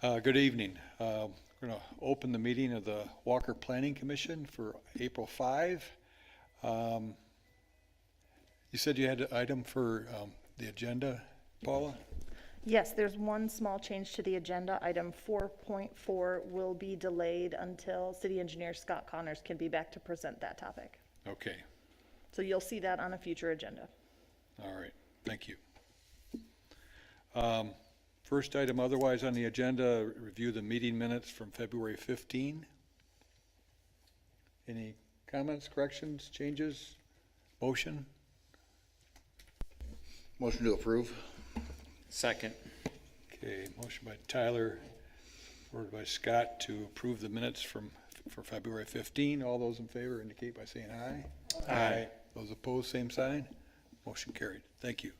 Good evening. We're going to open the meeting of the Walker Planning Commission for April 5. You said you had an item for the agenda, Paula? Yes, there's one small change to the agenda. Item 4.4 will be delayed until City Engineer Scott Connors can be back to present that topic. Okay. So you'll see that on a future agenda. All right. Thank you. First item otherwise on the agenda, review the meeting minutes from February 15. Any comments, corrections, changes, motion? Motion to approve. Second. Okay, motion by Tyler, ordered by Scott to approve the minutes for February 15. All those in favor indicate by saying aye. Aye. Those opposed, same sign. Motion carried. Thank you.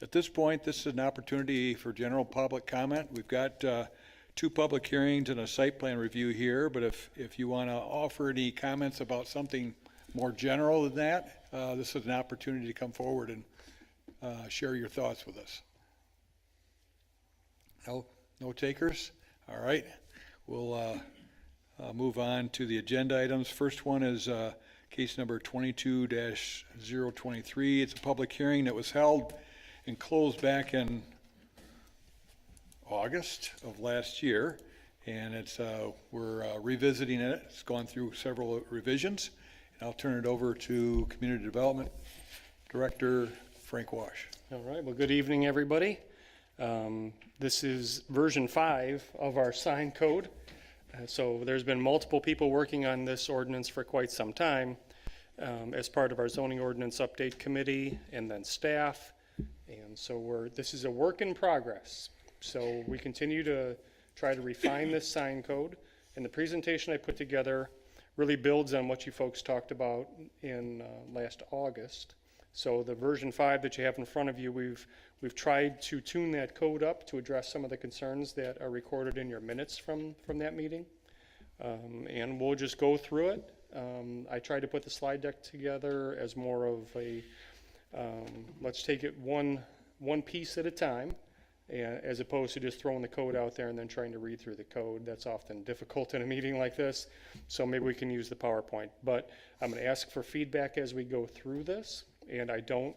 At this point, this is an opportunity for general public comment. We've got two public hearings and a site plan review here, but if you want to offer any comments about something more general than that, this is an opportunity to come forward and share your thoughts with us. No takers? All right. We'll move on to the agenda items. First one is case number 22-023. It's a public hearing that was held and closed back in August of last year, and we're revisiting it. It's gone through several revisions, and I'll turn it over to Community Development Director Frank Wash. All right. Well, good evening, everybody. This is version 5 of our sign code. So there's been multiple people working on this ordinance for quite some time as part of our zoning ordinance update committee and then staff. And so this is a work in progress. So we continue to try to refine this sign code. And the presentation I put together really builds on what you folks talked about in last August. So the version 5 that you have in front of you, we've tried to tune that code up to address some of the concerns that are recorded in your minutes from that meeting. And we'll just go through it. I tried to put the slide deck together as more of a let's take it one piece at a time, as opposed to just throwing the code out there and then trying to read through the code. That's often difficult in a meeting like this, so maybe we can use the PowerPoint. But I'm going to ask for feedback as we go through this, and I don't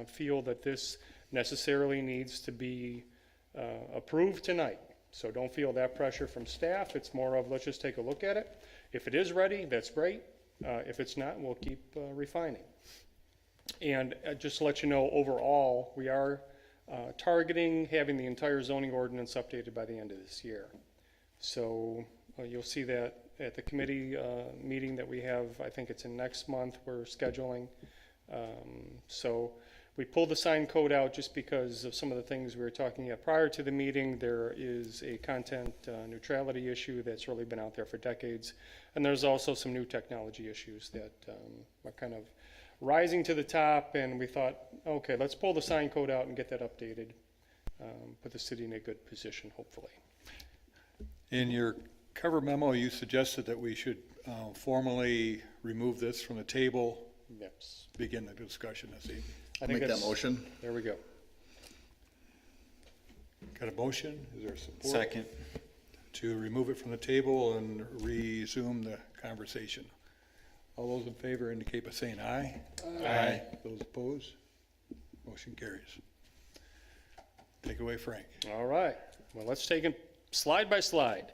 feel that this necessarily needs to be approved tonight. So don't feel that pressure from staff. It's more of let's just take a look at it. If it is ready, that's great. If it's not, we'll keep refining. And just to let you know, overall, we are targeting having the entire zoning ordinance updated by the end of this year. So you'll see that at the committee meeting that we have. I think it's in next month we're scheduling. So we pulled the sign code out just because of some of the things we were talking about prior to the meeting. There is a content neutrality issue that's really been out there for decades. And there's also some new technology issues that are kind of rising to the top, and we thought, okay, let's pull the sign code out and get that updated, put the city in a good position, hopefully. In your cover memo, you suggested that we should formally remove this from the table. Yes. Begin the discussion this evening. I'll make that motion. There we go. Got a motion? Is there support? Second. To remove it from the table and resume the conversation. All those in favor indicate by saying aye. Aye. Those opposed? Motion carries. Take it away, Frank. All right. Well, let's take it slide by slide.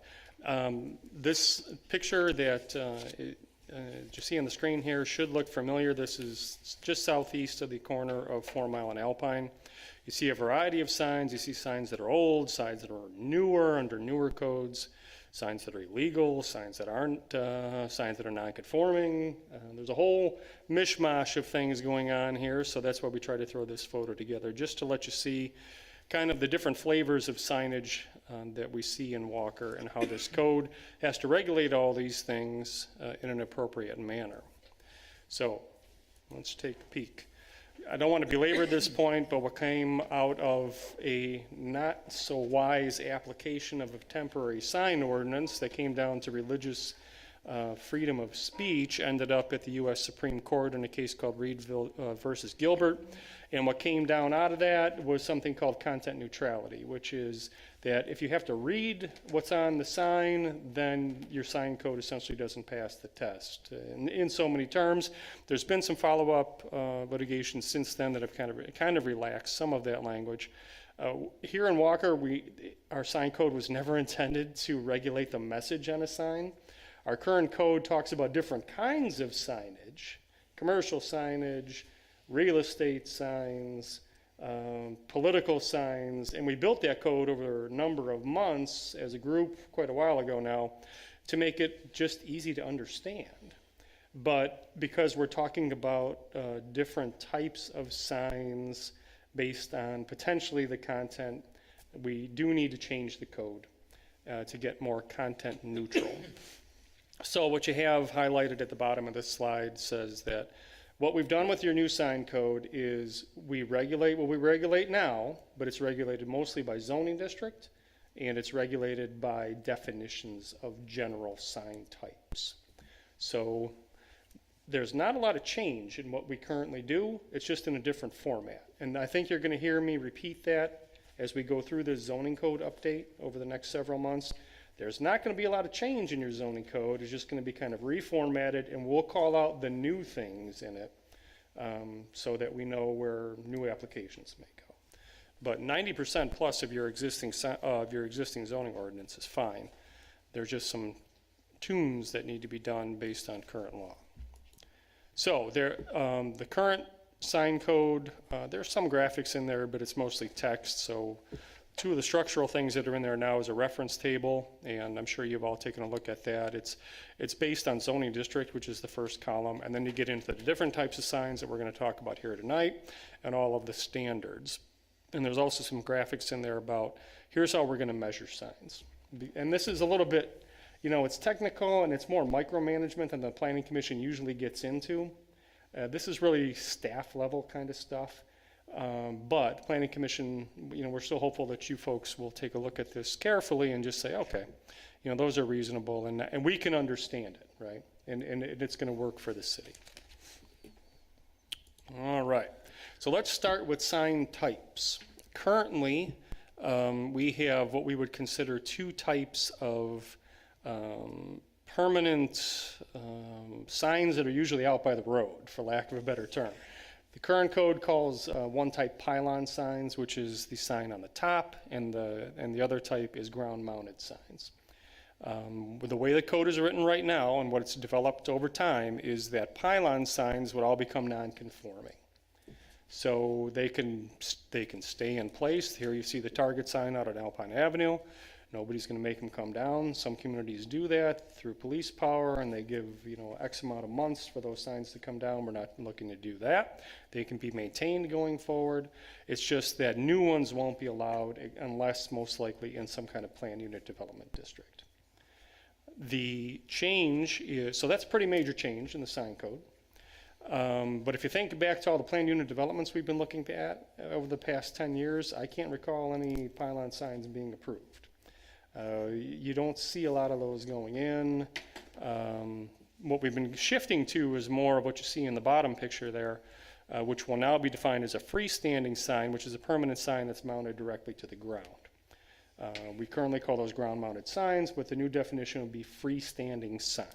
This picture that you see on the screen here should look familiar. This is just southeast of the corner of 4 Mile and Alpine. You see a variety of signs. You see signs that are old, signs that are newer, under newer codes, signs that are illegal, signs that aren't, signs that are non-conforming. There's a whole mishmash of things going on here, so that's why we try to throw this photo together, just to let you see kind of the different flavors of signage that we see in Walker and how this code has to regulate all these things in an appropriate manner. So let's take a peek. I don't want to belabor this point, but what came out of a not so wise application of a temporary sign ordinance that came down to religious freedom of speech ended up at the U.S. Supreme Court in a case called Reed versus Gilbert. And what came down out of that was something called content neutrality, which is that if you have to read what's on the sign, then your sign code essentially doesn't pass the test. In so many terms, there's been some follow-up litigation since then that have kind of relaxed some of that language. Here in Walker, our sign code was never intended to regulate the message on a sign. Our current code talks about different kinds of signage, commercial signage, real estate signs, political signs, and we built that code over a number of months as a group quite a while ago now to make it just easy to understand. But because we're talking about different types of signs based on potentially the content, we do need to change the code to get more content neutral. So what you have highlighted at the bottom of this slide says that what we've done with your new sign code is we regulate what we regulate now, but it's regulated mostly by zoning district, and it's regulated by definitions of general sign types. So there's not a lot of change in what we currently do, it's just in a different format. And I think you're going to hear me repeat that as we go through the zoning code update over the next several months. There's not going to be a lot of change in your zoning code. It's just going to be kind of reformatted, and we'll call out the new things in it so that we know where new applications may go. But 90% plus of your existing zoning ordinance is fine. There's just some tunes that need to be done based on current law. So the current sign code, there's some graphics in there, but it's mostly text. So two of the structural things that are in there now is a reference table, and I'm sure you've all taken a look at that. It's based on zoning district, which is the first column, and then you get into the different types of signs that we're going to talk about here tonight, and all of the standards. And there's also some graphics in there about here's how we're going to measure signs. And this is a little bit, it's technical and it's more micromanagement than the Planning Commission usually gets into. This is really staff level kind of stuff. But the Planning Commission, we're still hopeful that you folks will take a look at this carefully and just say, okay, those are reasonable and we can understand it, right? And it's going to work for the city. All right. So let's start with sign types. Currently, we have what we would consider two types of permanent signs that are usually out by the road, for lack of a better term. The current code calls one type pylon signs, which is the sign on the top, and the other type is ground-mounted signs. With the way the code is written right now and what it's developed over time is that pylon signs would all become non-conforming. So they can stay in place. Here you see the Target sign out at Alpine Avenue. Nobody's going to make them come down. Some communities do that through police power, and they give X amount of months for those signs to come down. We're not looking to do that. They can be maintained going forward. It's just that new ones won't be allowed unless most likely in some kind of planned unit development district. The change is, so that's a pretty major change in the sign code. But if you think back to all the planned unit developments we've been looking at over the past 10 years, I can't recall any pylon signs being approved. You don't see a lot of those going in. What we've been shifting to is more of what you see in the bottom picture there, which will now be defined as a freestanding sign, which is a permanent sign that's mounted directly to the ground. We currently call those ground-mounted signs, but the new definition would be freestanding sign.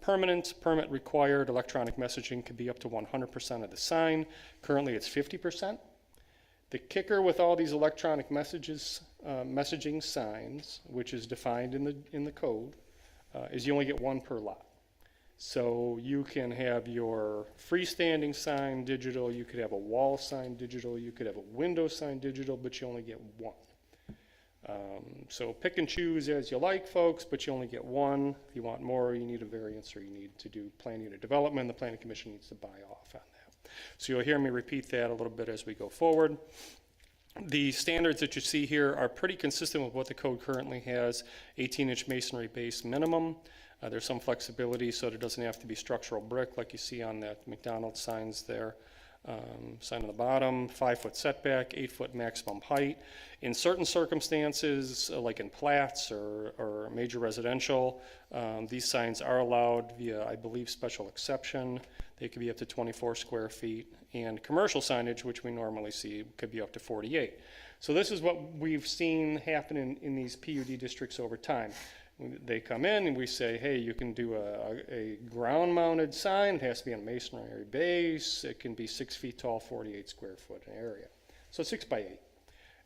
Permit required electronic messaging could be up to 100% of the sign. Currently it's 50%. The kicker with all these electronic messaging signs, which is defined in the code, is you only get one per lot. So you can have your freestanding sign digital, you could have a wall sign digital, you could have a window sign digital, but you only get one. So pick and choose as you like, folks, but you only get one. If you want more, you need a variance or you need to do plan unit development. The Planning Commission needs to buy off on that. So you'll hear me repeat that a little bit as we go forward. The standards that you see here are pretty consistent with what the code currently has, 18-inch masonry base minimum. There's some flexibility so that it doesn't have to be structural brick like you see on that McDonald's signs there. Sign on the bottom, 5-foot setback, 8-foot maximum height. In certain circumstances, like in plats or major residential, these signs are allowed via, I believe, special exception. They could be up to 24 square feet. And commercial signage, which we normally see, could be up to 48. So this is what we've seen happen in these PUD districts over time. They come in and we say, hey, you can do a ground-mounted sign. It has to be on a masonry base. It can be 6 feet tall, 48 square foot area. So 6 by 8.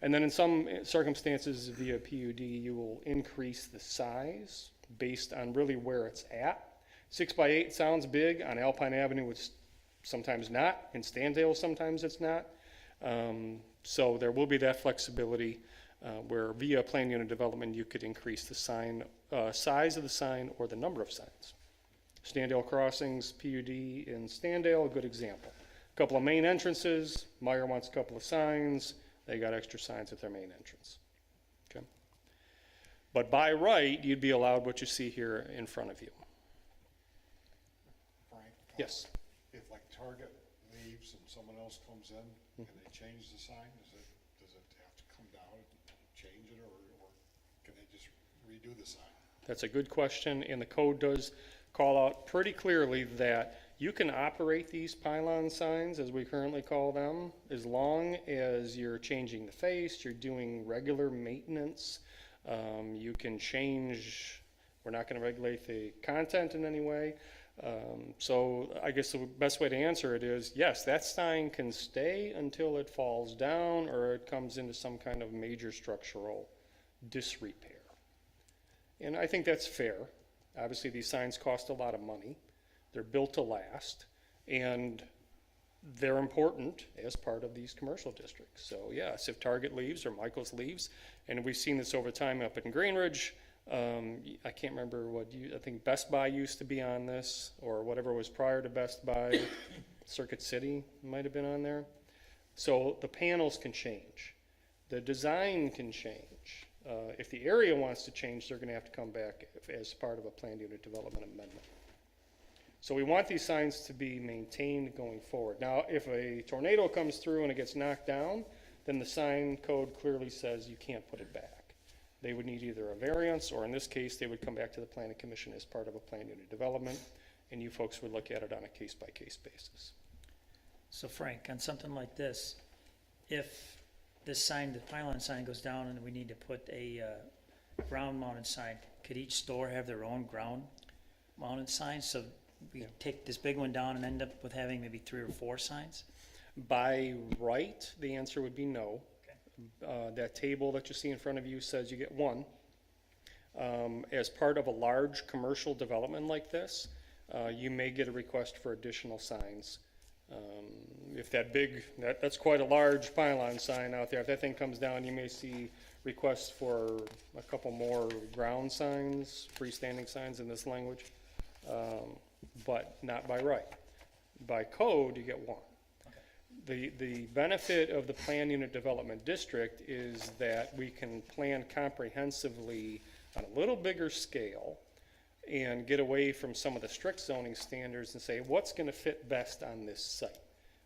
And then in some circumstances via PUD, you will increase the size based on really where it's at. 6 by 8 sounds big. On Alpine Avenue, it's sometimes not. In Standale, sometimes it's not. So there will be that flexibility. Where via plan unit development, you could increase the sign, size of the sign or the number of signs. Standale Crossings, PUD in Standale, a good example. A couple of main entrances, Meyer wants a couple of signs, they got extra signs at their main entrance. Okay. But by right, you'd be allowed what you see here in front of you. Frank? Yes. If like Target leaves and someone else comes in and they change the sign, does it have to come down and change it, or can they just redo the sign? That's a good question, and the code does call out pretty clearly that you can operate these pylon signs, as we currently call them, as long as you're changing the face, you're doing regular maintenance. You can change, we're not going to regulate the content in any way. So I guess the best way to answer it is, yes, that sign can stay until it falls down or it comes into some kind of major structural disrepair. And I think that's fair. Obviously, these signs cost a lot of money. They're built to last, and they're important as part of these commercial districts. So yes, if Target leaves or Michael's leaves, and we've seen this over time up in Greenridge, I can't remember I think Best Buy used to be on this, or whatever was prior to Best Buy. Circuit City might have been on there. So the panels can change. The design can change. If the area wants to change, they're going to have to come back as part of a planned unit development amendment. So we want these signs to be maintained going forward. Now, if a tornado comes through and it gets knocked down, then the sign code clearly says you can't put it back. They would need either a variance, or in this case, they would come back to the planning commission as part of a planned unit development, and you folks would look at it on a case-by-case basis. So Frank, on something like this, if this sign, the pylon sign goes down and we need to put a ground-mounted sign, could each store have their own ground-mounted sign? So we take this big one down and end up with having maybe 3 or 4 signs? By right, the answer would be no. That table that you see in front of you says you get 1. As part of a large commercial development like this, you may get a request for additional signs. If that's quite a large pylon sign out there. If that thing comes down, you may see requests for a couple more ground signs, freestanding signs in this language, but not by right. By code, you get 1. The benefit of the planned unit development district is that we can plan comprehensively on a little bigger scale and get away from some of the strict zoning standards and say, what's going to fit best on this site?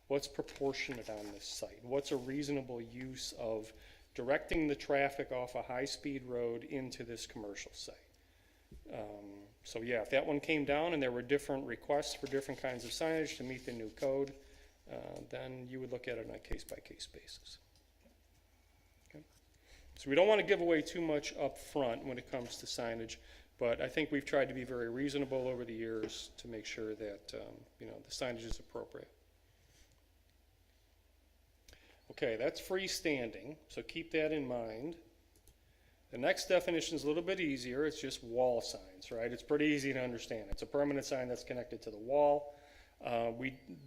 What's proportionate on this site? What's a reasonable use of directing the traffic off a high-speed road into this commercial site? So yeah, if that one came down and there were different requests for different kinds of signage to meet the new code, then you would look at it on a case-by-case basis. Okay. So we don't want to give away too much up front when it comes to signage, but I think we've tried to be very reasonable over the years to make sure that the signage is appropriate. Okay, that's freestanding, so keep that in mind. The next definition is a little bit easier. It's just wall signs, right? It's pretty easy to understand. It's a permanent sign that's connected to the wall.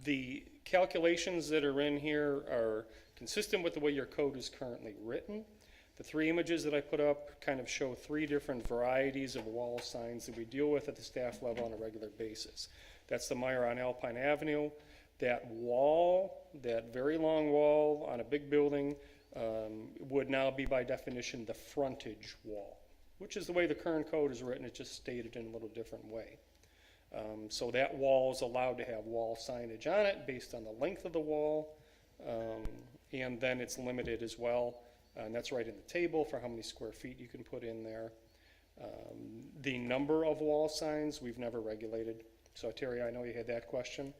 The calculations that are in here are consistent with the way your code is currently written. The 3 images that I put up kind of show 3 different varieties of wall signs that we deal with at the staff level on a regular basis. That's the Meyer on Alpine Avenue. That wall, that very long wall on a big building, would now be by definition the frontage wall, which is the way the current code is written. It's just stated in a little different way. So that wall is allowed to have wall signage on it based on the length of the wall. And then it's limited as well, and that's right in the table for how many square feet you can put in there. The number of wall signs, we've never regulated. So Terry, I know you had that question.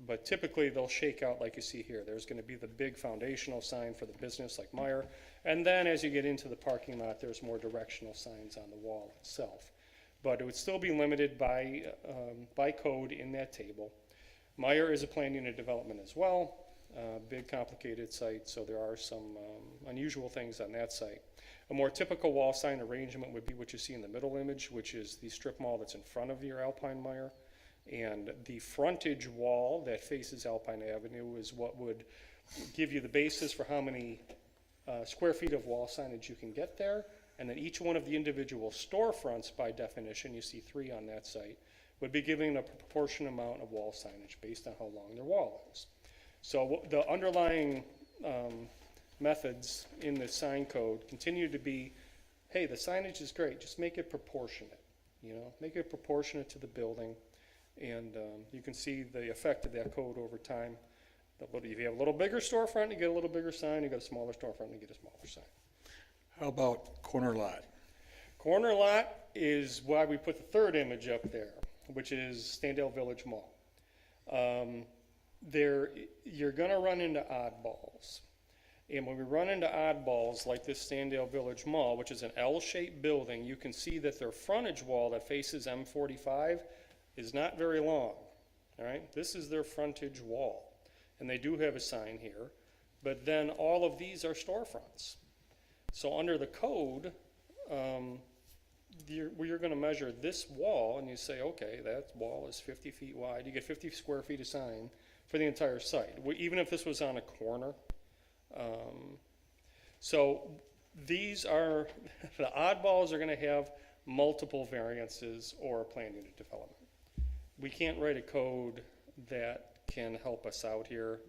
But typically they'll shake out like you see here. There's gonna be the big foundational sign for the business like Meyer. And then as you get into the parking lot, there's more directional signs on the wall itself. But it would still be limited by code in that table. Meyer is a planned unit development as well. Big complicated site, so there are some unusual things on that site. A more typical wall sign arrangement would be what you see in the middle image, which is the strip mall that's in front of your Alpine Meyer. And the frontage wall that faces Alpine Avenue is what would give you the basis for how many square feet of wall signage you can get there. And then each one of the individual storefronts, by definition, you see 3 on that site, would be given a proportionate amount of wall signage based on how long their wall is. So the underlying methods in the sign code continue to be, hey, the signage is great, just make it proportionate, make it proportionate to the building. And you can see the effect of that code over time. If you have a little bigger storefront, you get a little bigger sign. You got a smaller storefront, you get a smaller sign. How about corner lot? Corner lot is why we put the third image up there, which is Standale Village Mall. You're going to run into oddballs. And when we run into oddballs like this Standale Village Mall, which is an L-shaped building, you can see that their frontage wall that faces M45 is not very long. All right, this is their frontage wall. And they do have a sign here, but then all of these are storefronts. So under the code, you're going to measure this wall and you say, okay, that wall is 50 feet wide. You get 50 square feet of sign for the entire site, even if this was on a corner. So these are, the oddballs are going to have multiple variances or a planned unit development. We can't write a code that can help us out here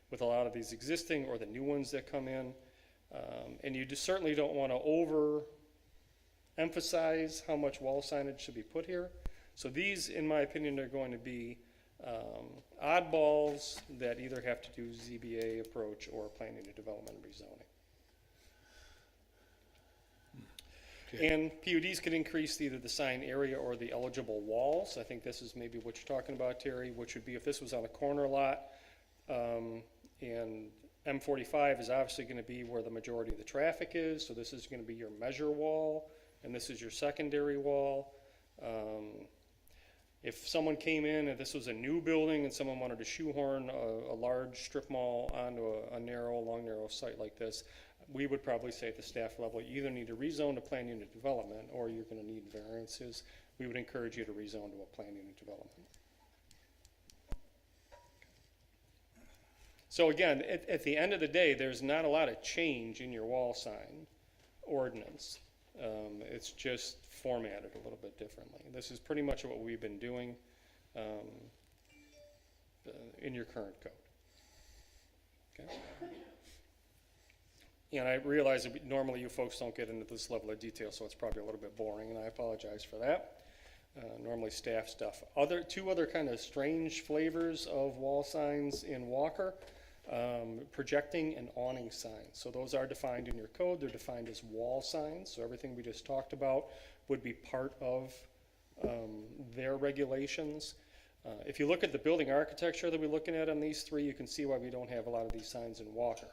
with a lot of these existing or the new ones that come in. And you just certainly don't want to over-emphasize how much wall signage should be put here. So these, in my opinion, are going to be oddballs that either have to do ZBA approach or planned unit development and rezoning. Okay. And PUDs could increase either the sign area or the eligible walls. I think this is maybe what you're talking about, Terry, which would be if this was on a corner lot, and M45 is obviously going to be where the majority of the traffic is, so this is going to be your measure wall, and this is your secondary wall. If someone came in and this was a new building and someone wanted to shoehorn a large strip mall onto a long, narrow site like this, we would probably say at the staff level, you either need to rezone to planned unit development or you're going to need variances. We would encourage you to rezone to a planned unit development. So again, at the end of the day, there's not a lot of change in your wall sign ordinance. It's just formatted a little bit differently. This is pretty much what we've been doing in your current code. Okay. And I realize that normally you folks don't get into this level of detail, so it's probably a little bit boring, and I apologize for that. Normally staff stuff. Two other kind of strange flavors of wall signs in Walker, projecting and awning signs. So those are defined in your code. They're defined as wall signs. So everything we just talked about would be part of their regulations. If you look at the building architecture that we're looking at on these three, you can see why we don't have a lot of these signs in Walker.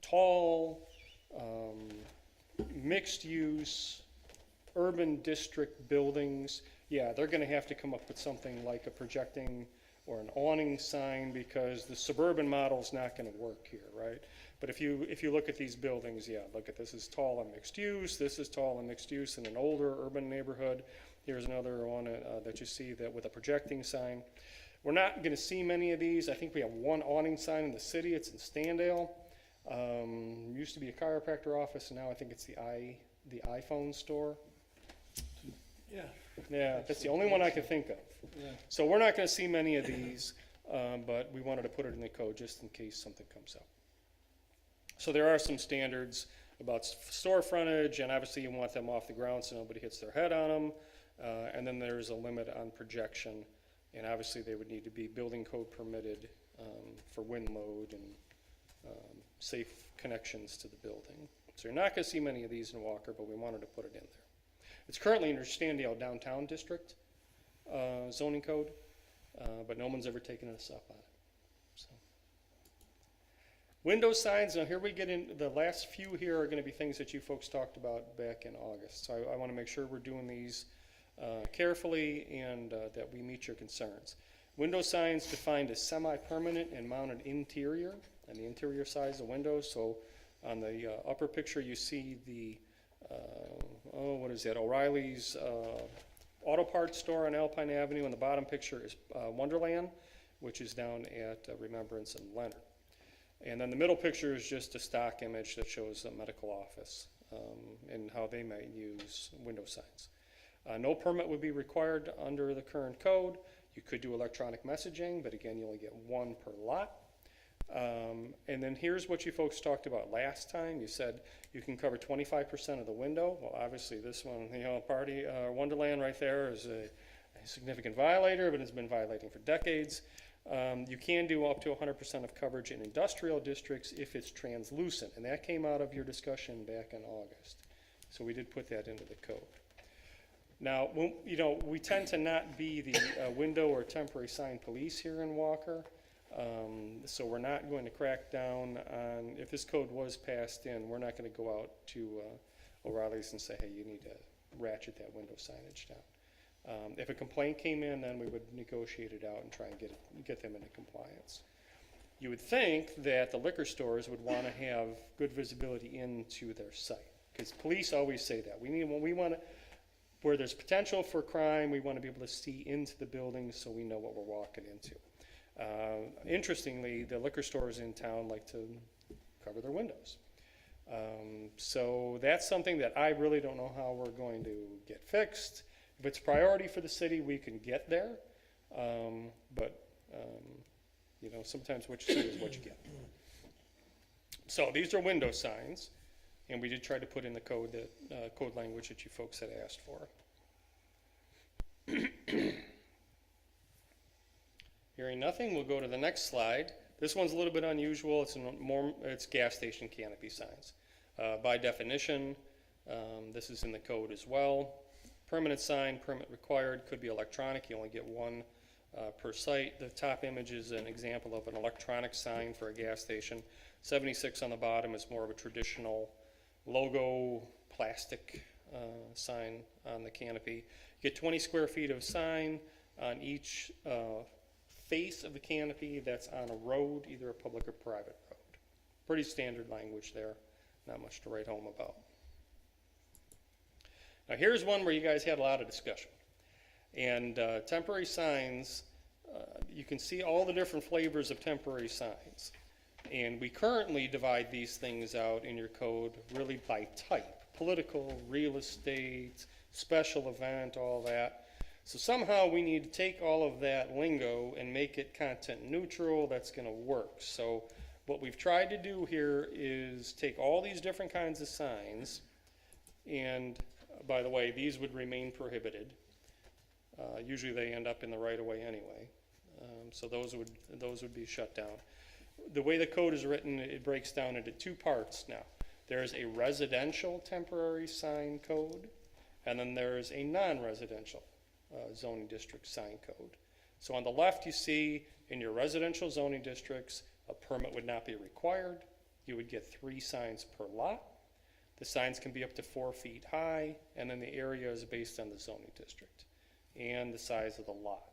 Tall, mixed use, urban district buildings, yeah, they're going to have to come up with something like a projecting or an awning sign because the suburban model is not going to work here, right? But if you look at these buildings, yeah, look at this is tall and mixed use. This is tall and mixed use in an older urban neighborhood. Here's another one that you see that with a projecting sign. We're not going to see many of these. I think we have one awning sign in the city. It's in Standale. Used to be a chiropractor office, and now I think it's the iPhone store. Yeah, that's the only one I can think of. Yeah. So we're not going to see many of these, but we wanted to put it in the code just in case something comes up. So there are some standards about store frontage, and obviously you want them off the ground so nobody hits their head on them. And then there's a limit on projection, and obviously they would need to be building code permitted for wind load and safe connections to the building. So you're not going to see many of these in Walker, but we wanted to put it in there. It's currently in your Standale downtown district zoning code, but no one's ever taken us up on it. So. Window signs, now here we get in, the last few here are going to be things that you folks talked about back in August. So I want to make sure we're doing these carefully and that we meet your concerns. Window signs defined as semi-permanent and mounted interior, and the interior size of windows. So on the upper picture you see the, what is that, O'Reilly's auto parts store on Alpine Avenue, and the bottom picture is Wonderland, which is down at Remembrance and Leonard. And then the middle picture is just a stock image that shows a medical office and how they might use window signs. No permit would be required under the current code. You could do electronic messaging, but again, you only get one per lot. And then here's what you folks talked about last time. You said you can cover 25% of the window. Well, obviously this one, Wonderland right there is a significant violator, but it's been violating for decades. You can do up to 100% of coverage in industrial districts if it's translucent, and that came out of your discussion back in August. So we did put that into the code. Now, we tend to not be the window or temporary sign police here in Walker, so we're not going to crack down on, if this code was passed in, we're not going to go out to O'Reilly's and say, hey, you need to ratchet that window signage down. If a complaint came in, then we would negotiate it out and try and get them into compliance. You would think that the liquor stores would want to have good visibility into their site, because police always say that. Where there's potential for crime, we want to be able to see into the building so we know what we're walking into. Interestingly, the liquor stores in town like to cover their windows. So that's something that I really don't know how we're going to get fixed. If it's a priority for the city, we can get there. Sometimes what you see is what you get. So these are window signs, and we did try to put in the code language that you folks had asked for. Hearing nothing, we'll go to the next slide. This one's a little bit unusual. It's gas station canopy signs. By definition, this is in the code as well. Permanent sign, permit required, could be electronic. You only get one per site. The top image is an example of an electronic sign for a gas station. 76 on the bottom is more of a traditional logo plastic sign on the canopy. You get 20 square feet of sign on each face of the canopy that's on a road, either a public or private road. Pretty standard language there, not much to write home about. Now here's one where you guys had a lot of discussion. And temporary signs, you can see all the different flavors of temporary signs. And we currently divide these things out in your code really by type. Political, real estate, special event, all that. So somehow we need to take all of that lingo and make it content neutral. That's going to work. So what we've tried to do here is take all these different kinds of signs, and by the way, these would remain prohibited. Usually they end up in the right of way anyway. So those would be shut down. The way the code is written, it breaks down into two parts now. There's a residential temporary sign code, and then there's a non-residential zoning district sign code. So on the left you see in your residential zoning districts, a permit would not be required. You would get 3 signs per lot. The signs can be up to 4 feet high, and then the area is based on the zoning district and the size of the lot.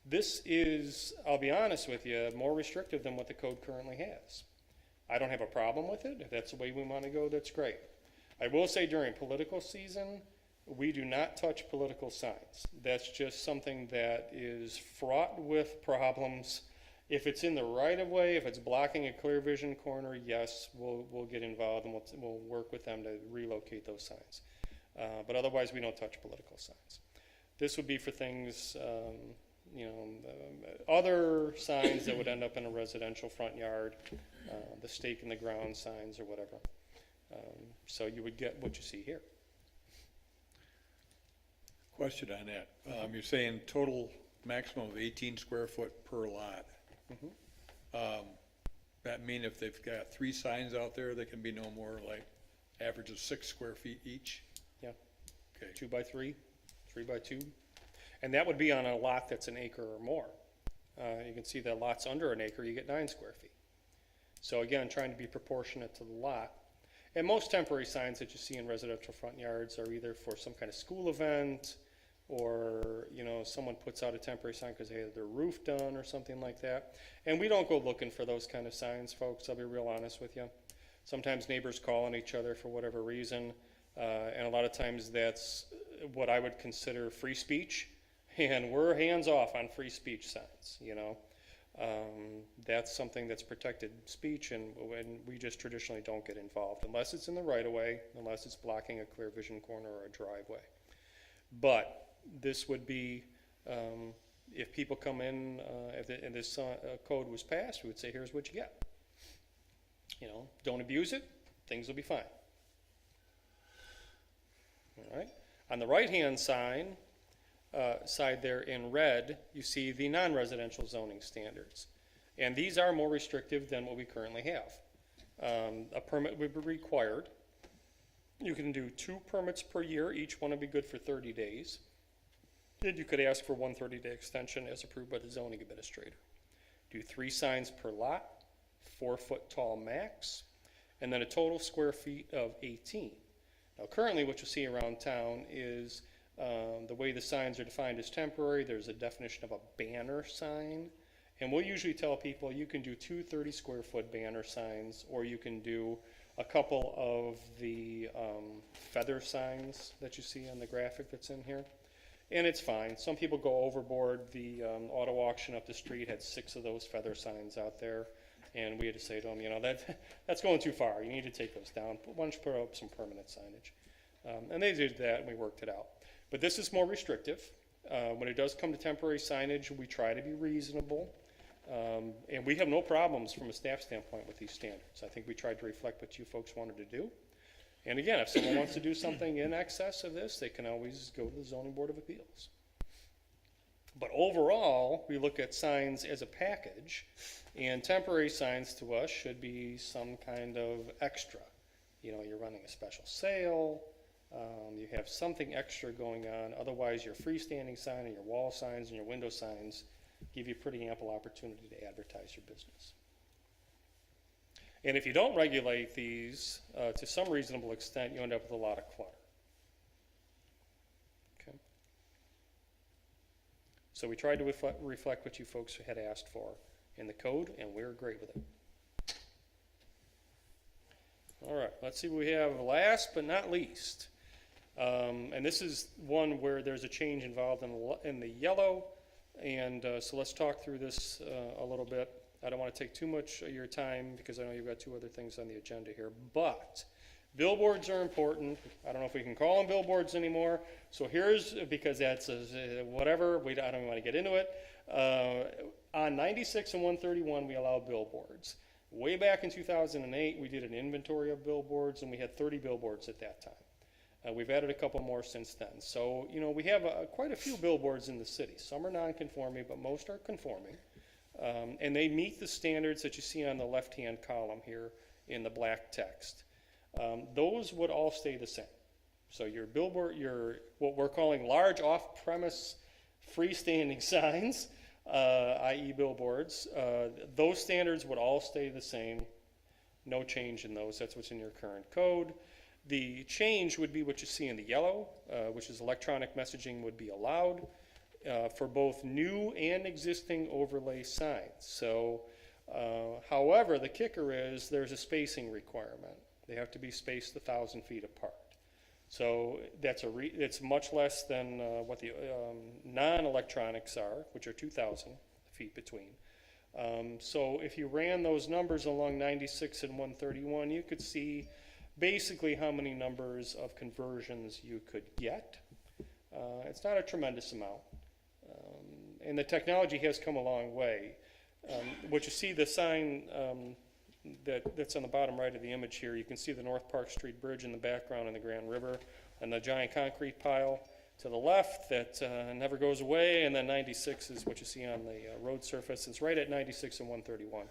This is, I'll be honest with you, more restrictive than what the code currently has. I don't have a problem with it. If that's the way we want to go, that's great. I will say during political season, we do not touch political signs. That's just something that is fraught with problems. If it's in the right of way, if it's blocking a clear vision corner, yes, we'll get involved and we'll work with them to relocate those signs. But otherwise, we don't touch political signs. This would be for things, other signs that would end up in a residential front yard, the stake in the ground signs or whatever. So you would get what you see here. Question on that. You're saying total maximum of 18 square foot per lot. That mean if they've got 3 signs out there, they can be no more like average of 6 square feet each? Yeah. Okay. 2 by 3, 3 by 2. And that would be on a lot that's an acre or more. You can see that lots under an acre, you get 9 square feet. So again, trying to be proportionate to the lot. And most temporary signs that you see in residential front yards are either for some kind of school event, or, you know, someone puts out a temporary sign because they had their roof done or something like that. And we don't go looking for those kind of signs, folks, I'll be real honest with you. Sometimes neighbors call on each other for whatever reason, and a lot of times that's what I would consider free speech, and we're hands off on free speech signs, you know. That's something that's protected speech, and we just traditionally don't get involved unless it's in the right of way, unless it's blocking a clear vision corner or a driveway. But this would be, if people come in, if this code was passed, we would say, here's what you get. You know, don't abuse it, things will be fine. All right. On the right-hand side there in red, you see the non-residential zoning standards. And these are more restrictive than what we currently have. A permit would be required. You can do 2 permits per year. Each one would be good for 30 days. Then you could ask for 1 30-day extension as approved by the zoning administrator. Do 3 signs per lot, 4-foot tall max, and then a total square feet of 18. Now currently what you see around town is the way the signs are defined as temporary, there's a definition of a banner sign. And we'll usually tell people you can do 2 30-square-foot banner signs, or you can do a couple of the feather signs that you see on the graphic that's in here. And it's fine. Some people go overboard. The auto auction up the street had 6 of those feather signs out there. And we had to say to them, you know, that's going too far. You need to take those down. Why don't you put up some permanent signage? And they did that, and we worked it out. But this is more restrictive. When it does come to temporary signage, we try to be reasonable. And we have no problems from a staff standpoint with these standards. I think we tried to reflect what you folks wanted to do. And again, if someone wants to do something in excess of this, they can always go to the Zoning Board of Appeals. But overall, we look at signs as a package, and temporary signs to us should be some kind of extra. You know, you're running a special sale, you have something extra going on. Otherwise, your freestanding sign and your wall signs and your window signs give you pretty ample opportunity to advertise your business. And if you don't regulate these to some reasonable extent, you end up with a lot of clutter. Okay. So we tried to reflect what you folks had asked for in the code, and we're great with it. All right, let's see what we have last but not least. And this is one where there's a change involved in the yellow. And so let's talk through this a little bit. I don't want to take too much of your time because I know you've got 2 other things on the agenda here. But billboards are important. I don't know if we can call them billboards anymore. So here's, because that's whatever, I don't even want to get into it. On 96 and 131, we allow billboards. Way back in 2008, we did an inventory of billboards, and we had 30 billboards at that time. We've added a couple more since then. So, you know, we have quite a few billboards in the city. Some are non-conforming, but most are conforming. And they meet the standards that you see on the left-hand column here in the black text. Those would all stay the same. So your billboard, what we're calling large off-premise freestanding signs, i.e. billboards, those standards would all stay the same. No change in those. That's what's in your current code. The change would be what you see in the yellow, which is electronic messaging would be allowed for both new and existing overlay signs. So, however, the kicker is there's a spacing requirement. They have to be spaced 1,000 feet apart. So that's it's much less than what the non-electronics are, which are 2,000 feet between. So if you ran those numbers along 96 and 131, you could see basically how many numbers of conversions you could get. It's not a tremendous amount. And the technology has come a long way. What you see, the sign that's on the bottom right of the image here. You can see the North Park Street Bridge in the background and the Grand River, and the giant concrete pile to the left that never goes away, and then 96 is what you see on the road surface. It's right at 96 and 131.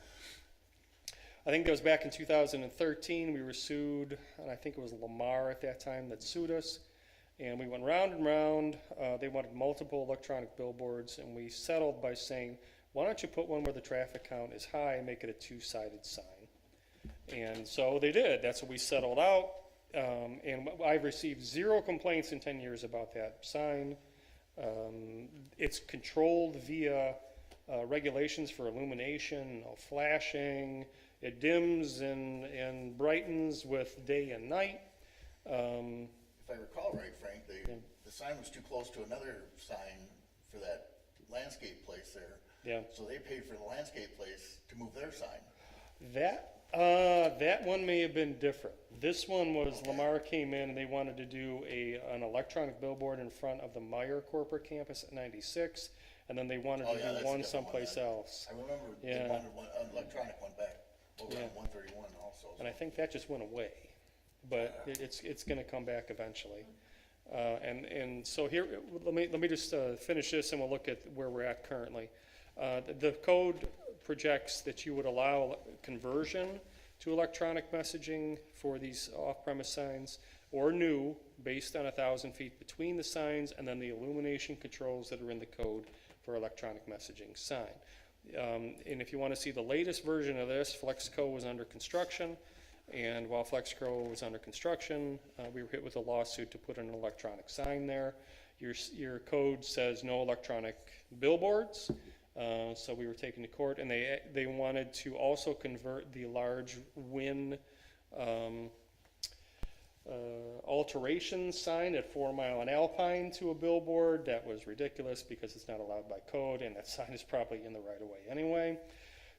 I think that was back in 2013. We were sued, and I think it was Lamar at that time that sued us. And we went round and round. They wanted multiple electronic billboards, and we settled by saying, why don't you put one where the traffic count is high and make it a two-sided sign? And so they did. That's what we settled out. And I've received 0 complaints in 10 years about that sign. It's controlled via regulations for illumination, no flashing. It dims and brightens with day and night. If I recall right, Frank, the sign was too close to another sign for that landscape place there. Yeah. So they paid for the landscape place to move their sign. That one may have been different. This one was Lamar came in and they wanted to do an electronic billboard in front of the Meyer corporate campus at 96, and then they wanted Oh, to yeah, do that's one a different someplace one. else. I remember Yeah. they wanted an electronic one back over Yeah. on 131 also. And I think that just went away, but it's going to come back eventually. And so here, let me just finish this, and we'll look at where we're at currently. The code projects that you would allow conversion to electronic messaging for these off-premise signs, or new, based on 1,000 feet between the signs, and then the illumination controls that are in the code for electronic messaging sign. And if you want to see the latest version of this, FlexCo was under construction. And while FlexCo was under construction, we were hit with a lawsuit to put an electronic sign there. Your code says no electronic billboards, so we were taken to court, and they wanted to also convert the large WIN alteration sign at 4 Mile and Alpine to a billboard. That was ridiculous because it's not allowed by code, and that sign is probably in the right of way anyway.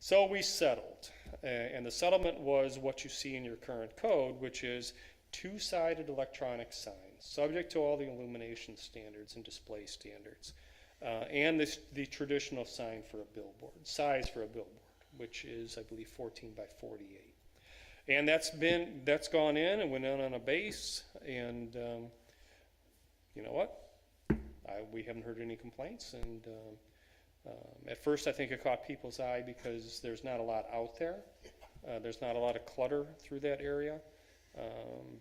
So we settled, and the settlement was what you see in your current code, which is two-sided electronic signs, subject to all the illumination standards and display standards, and the traditional sign for a billboard, size for a billboard, which is, I believe, 14 by 48. And that's gone in and went in on a base, and you know what? We haven't heard any complaints, and at first I think it caught people's eye because there's not a lot out there. There's not a lot of clutter through that area.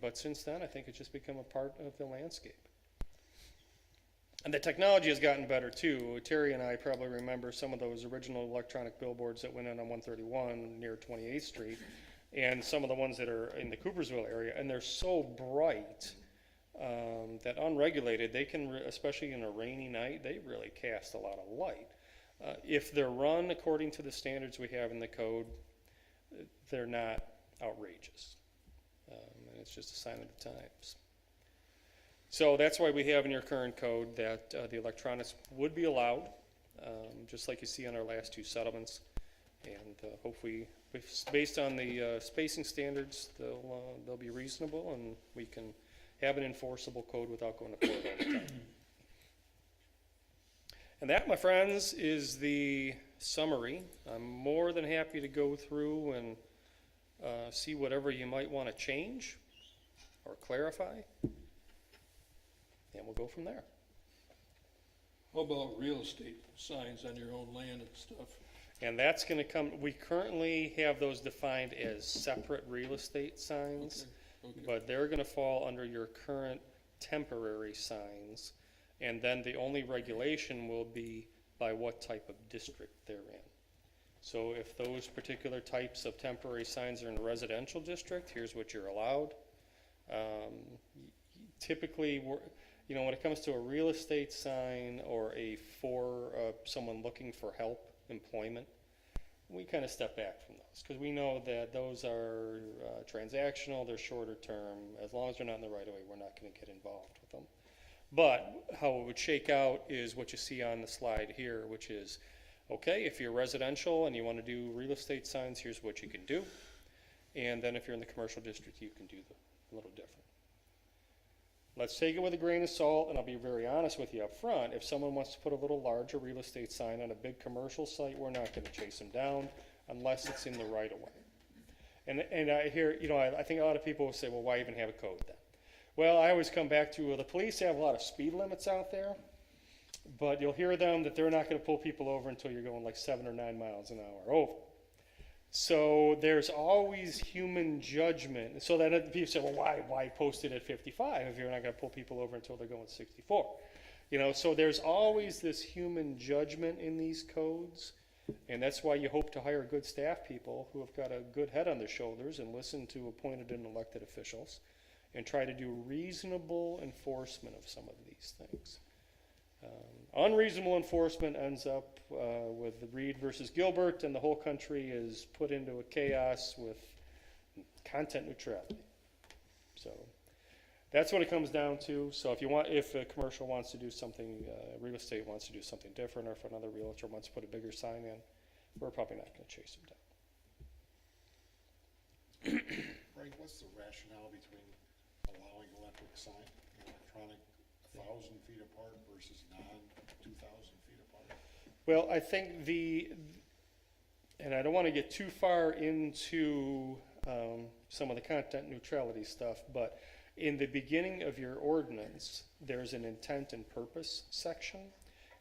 But since then, I think it's just become a part of the landscape. And the technology has gotten better too. Terry and I probably remember some of those original electronic billboards that went in on 131 near 28th Street, and some of the ones that are in the Coopersville area, and they're so bright that unregulated, they can, especially in a rainy night, they really cast a lot of light. If they're run according to the standards we have in the code, they're not outrageous. And it's just a sign of the times. So that's why we have in your current code that the electronics would be allowed, just like you see on our last 2 settlements. And hopefully, based on the spacing standards, they'll be reasonable, and we can have an enforceable code without going to court all the time. And that, my friends, is the summary. I'm more than happy to go through and see whatever you might want to change or clarify, and we'll go from there. How about real estate signs on your own land and stuff? And that's going to come, we currently have those defined as separate real estate signs, Okay. but they're going to fall under your current temporary signs, and then the only regulation will be by what type of district they're in. So if those particular types of temporary signs are in a residential district, here's what you're allowed. Typically, when it comes to a real estate sign or for someone looking for help, employment, we kind of step back from those because we know that those are transactional, they're shorter term. As long as they're not in the right of way, we're not going to get involved with them. But how it would shake out is what you see on the slide here, which is, okay, if you're residential and you want to do real estate signs, here's what you can do. And then if you're in the commercial district, you can do a little different. Let's take it with a grain of salt, and I'll be very honest with you up front. If someone wants to put a little larger real estate sign on a big commercial site, we're not going to chase them down unless it's in the right of way. And I hear, I think a lot of people will say, well, why even have a code then? Well, I always come back to, well, the police have a lot of speed limits out there, but you'll hear them that they're not going to pull people over until you're going like 7 or 9 miles an hour over. So there's always human judgment. So that people say, well, why post it at 55 if you're not going to pull people over until they're going 64? So there's always this human judgment in these codes, and that's why you hope to hire good staff people who have got a good head on their shoulders and listen to appointed and elected officials and try to do reasonable enforcement of some of these things. Unreasonable enforcement ends up with Reed versus Gilbert, and the whole country is put into a chaos with content neutrality. So that's what it comes down to. So if a commercial wants to do something, real estate wants to do something different, or if another realtor wants to put a bigger sign in, we're probably not going to chase them down. Frank, what's the rationale between allowing electronic 1,000 feet apart versus 2,000 feet apart? Well, I think and I don't want to get too far into some of the content neutrality stuff, but in the beginning of your ordinance, there's an intent and purpose section.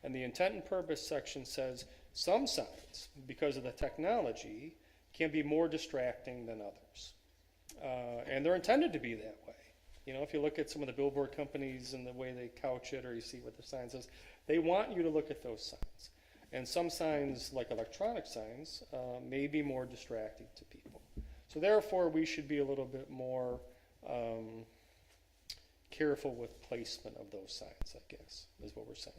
And the intent and purpose section says some signs, because of the technology, can be more distracting than others. And they're intended to be that way. If you look at some of the billboard companies and the way they couch it, or you see what the sign says, they want you to look at those signs. And some signs, like electronic signs, may be more distracting to people. So therefore, we should be a little bit more careful with placement of those signs, I guess, is what we're saying.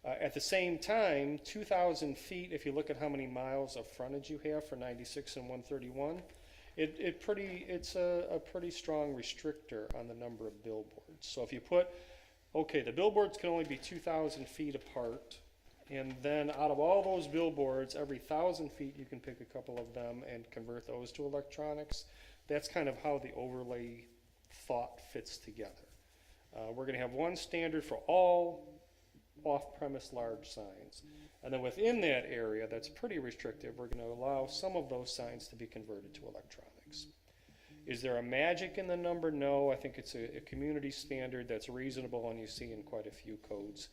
At the same time, 2,000 feet, if you look at how many miles of frontage you have for 96 and 131, it's a pretty strong restrictor on the number of billboards. So if you put, the billboards can only be 2,000 feet apart, and then out of all those billboards, every 1,000 feet you can pick a couple of them and convert those to electronics. That's kind of how the overlay thought fits together. We're going to have one standard for all off-premise large signs. And then within that area that's pretty restrictive, we're going to allow some of those signs to be converted to electronics. Is there a magic in the number? No, I think it's a community standard that's reasonable, and you see in quite a few codes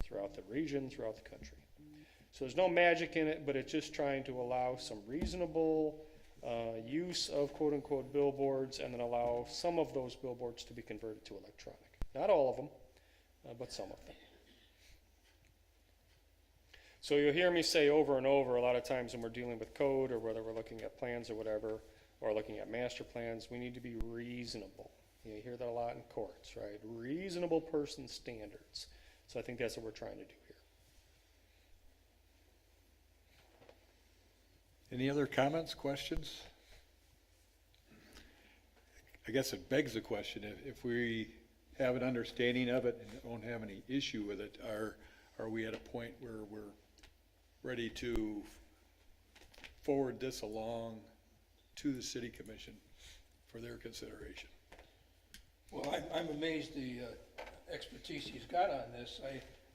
throughout the region, throughout the country. So there's no magic in it, but it's just trying to allow some reasonable use of quote-unquote billboards, and then allow some of those billboards to be converted to electronic. Not all of them, but some of them. So you'll hear me say over and over a lot of times when we're dealing with code, or whether we're looking at plans or whatever, or looking at master plans, we need to be reasonable. You hear that a lot in courts, right? Reasonable person standards. So I think that's what we're trying to do here. Any other comments, questions? I guess it begs the question, if we have an understanding of it and don't have any issue with it, are we at a point where we're ready to forward this along to the city commission for their consideration? Well, I'm amazed the expertise he's got on this.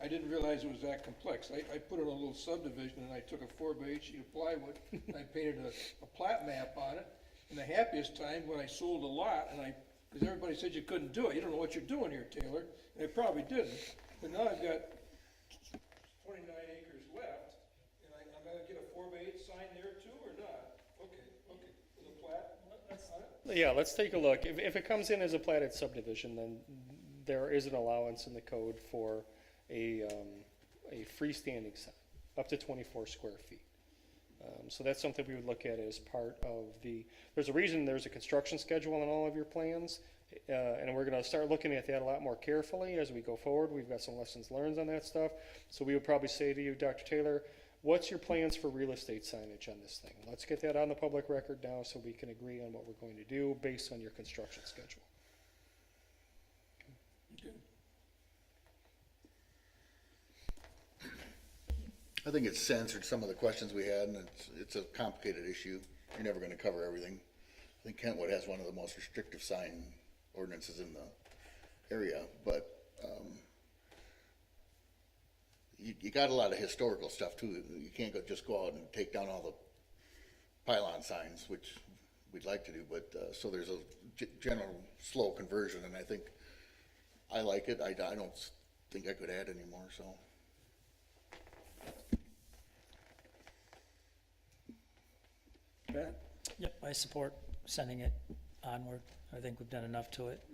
I didn't realize it was that complex. I put in a little subdivision, and I took a 4x8 sheet of plywood, and I painted a plat map on it. And the happiest time when I sold a lot, because everybody said you couldn't do it. You don't know what you're doing here, Taylor. And I probably didn't. But now I've got 29 acres left, and I'm going to get a 4x8 sign there too, or not? Okay, with a plat on it? Yeah, let's take a look. If it comes in as a platted subdivision, then there is an allowance in the code for a freestanding sign, up to 24 square feet. So that's something we would look at as part of there's a reason there's a construction schedule on all of your plans, and we're going to start looking at that a lot more carefully as we go forward. We've got some lessons learned on that stuff. So we would probably say to you, Dr. Taylor, what's your plans for real estate signage on this thing? Let's get that on the public record now so we can agree on what we're going to do based on your construction schedule. I think it's answered some of the questions we had, and it's a complicated issue. You're never gonna cover everything. I think Kentwood has one of the most restrictive sign ordinances in the area, but, you got a lot of historical stuff too. You can't just go out and take down all the pylon signs, which we'd like to do, but, so there's a general slow conversion, and I think, I like it, I don't think I could add any more, so. Pat? Yep, I support sending it onward. I think we've done enough to it.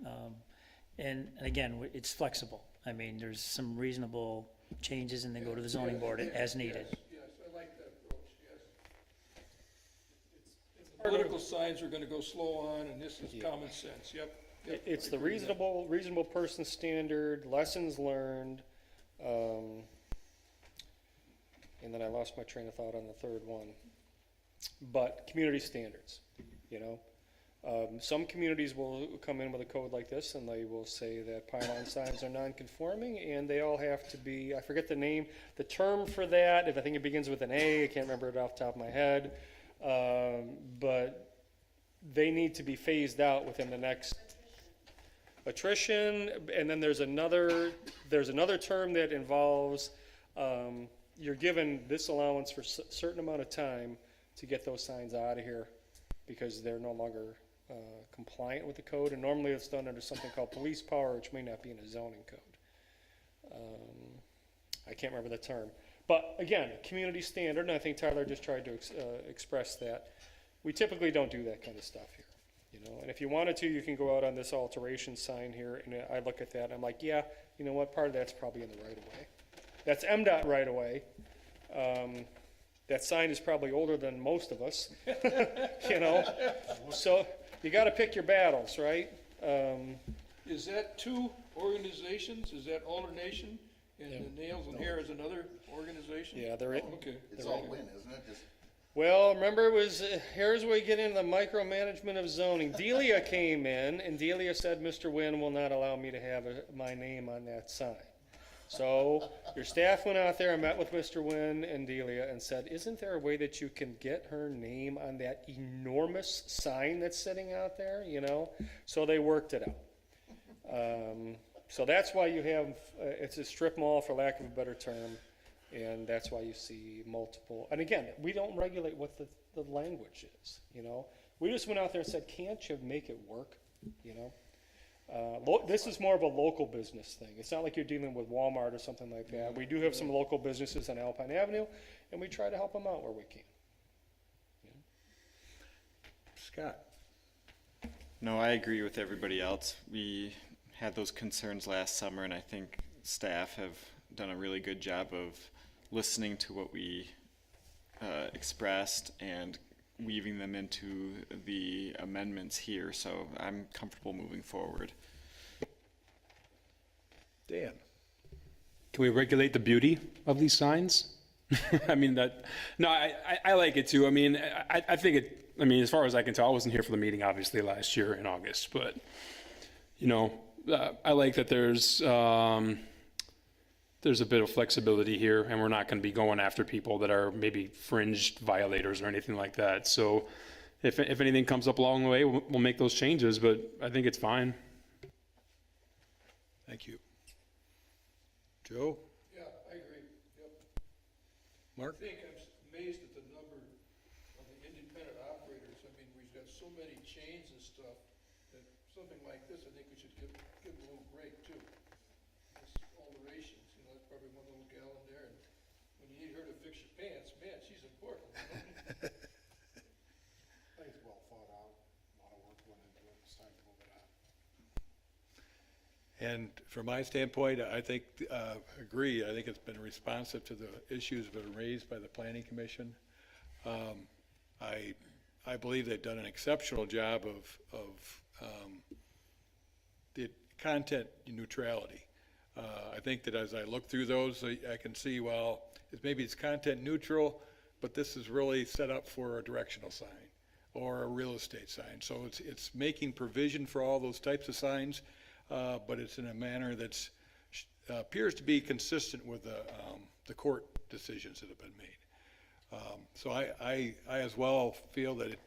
And again, it's flexible. I mean, there's some reasonable changes and they go to the zoning board as needed. Yes, I like that approach, yes. Political signs are gonna go slow on, and this is common sense, yep. Yep, It's I the agree with that. reasonable person standard, lessons learned, and then I lost my train of thought on the third one. But community standards, you know? Some communities will come in with a code like this and they will say that pylon signs are non-conforming and they all have to be, I forget the name, the term for that, I think it begins with an A, I can't remember it off the top of my head. But they need to be phased out within the next attrition, and then there's another term that involves, you're given this allowance for a certain amount of time to get those signs out of here because they're no longer compliant with the code, and normally it's done under something called police power, which may not be in a zoning code. I can't remember the term. But again, community standard, and I think Tyler just tried to express that. We typically don't do that kind of stuff here, you know. And if you wanted to, you can go out on this alteration sign here, and I look at that, and I'm like, yeah, you know what, part of that's probably in the right of way. That's MDOT right of way. That sign is probably older than most of us, you know. So you got to pick your battles, right? Is that two organizations? Is that Alternation? And the Nails and Hair is another organization? Yeah, they're. Oh, okay. It's all win, isn't it? Just Well, remember, it was here's where we get into the micromanagement of zoning. Delia came in, and Delia said, "Mr. Wynn will not allow me to have my name on that sign." So your staff went out there and met with Mr. Wynn and Delia and said, "Isn't there a way that you can get her name on that enormous sign that's sitting out there?" You know, so they worked it out. So that's why you have it's a strip mall, for lack of a better term. And that's why you see multiple, and again, we don't regulate what the language is, you know? We just went out there and said, can't you make it work, you know? This is more of a local business thing. It's not like you're dealing with Walmart or something like that. We do have some local businesses on Alpine Avenue, and we try to help them out where we can. Scott? No, I agree with everybody else. We had those concerns last summer, and I think staff have done a really good job of listening to what we expressed and weaving them into the amendments here, so I'm comfortable moving forward. Dan? Can we regulate the beauty of these signs? I mean, I like it too. I mean, I think it, I mean, as far as I can tell, I wasn't here for the meeting, obviously, last year in August, but, you know, I like that there's a bit of flexibility here, and we're not going to be going after people that are maybe fringe violators or anything like that. So if anything comes up along the way, we'll make those changes, but I think it's fine. Thank you. Joe? Yeah, I agree, yep. Mark? I think I'm amazed at the number of the independent operators. I mean, we've got so many chains and stuff, that something like this, I think we should give a little break too. This alterations, you know, that's probably one little gal in there, and when you need her to fix your pants, man, she's important. You know? I think it's well thought out, a lot of work went into it, it's time to move it on. And from my standpoint, I think, agree, I think it's been responsive to the issues that were raised by the Planning Commission. I believe they've done an exceptional job of the content neutrality. I think that as I look through those, I can see, well, maybe it's content neutral, but this is really set up for a directional sign or a real estate sign. So it's making provision for all those types of signs, but it's in a manner that's appears to be consistent with the court decisions that have been made. So I as well feel that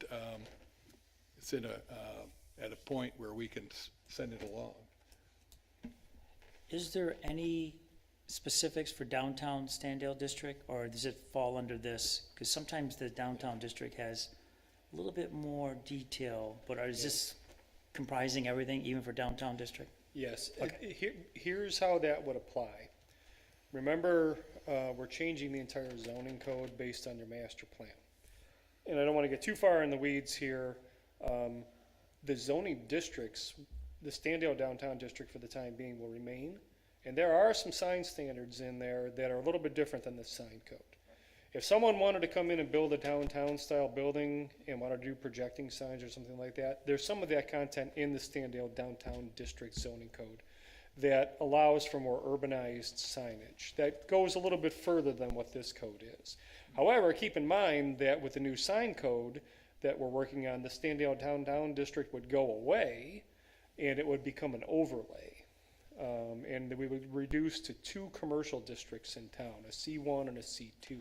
it's in at a point where we can send it along. Is there any specifics for downtown Standale District, or does it fall under this? Because sometimes the downtown district has a little bit more detail, but is this comprising everything, even for downtown district? Yes, here's how that would apply. Remember, we're changing the entire zoning code based on your master plan. And I don't want to get too far in the weeds here. The zoning districts, the Standale Downtown District for the time being will remain. And there are some sign standards in there that are a little bit different than the sign code. If someone wanted to come in and build a downtown style building and wanted to do projecting signs or something like that, there's some of that content in the Standale Downtown District zoning code that allows for more urbanized signage. That goes a little bit further than what this code is. However, keep in mind that with the new sign code that we're working on, the Standale Downtown District would go away and it would become an overlay. And we would reduce to 2 commercial districts in town, a C1 and a C2.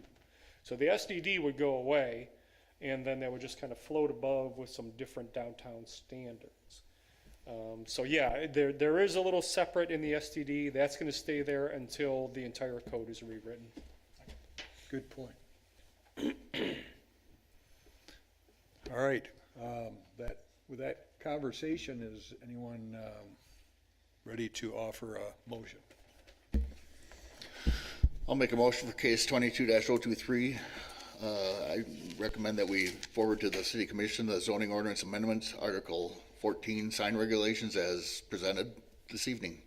So the SDD would go away, and then that would just kind of float above with some different downtown standards. So yeah, there is a little separate in the SDD. That's going to stay there until the entire code is rewritten. Good point. All right, with that conversation, is anyone ready to offer a motion? I'll make a motion for case 22-023. I recommend that we forward to the city commission the zoning ordinance amendments, Article 14, sign regulations as presented this evening.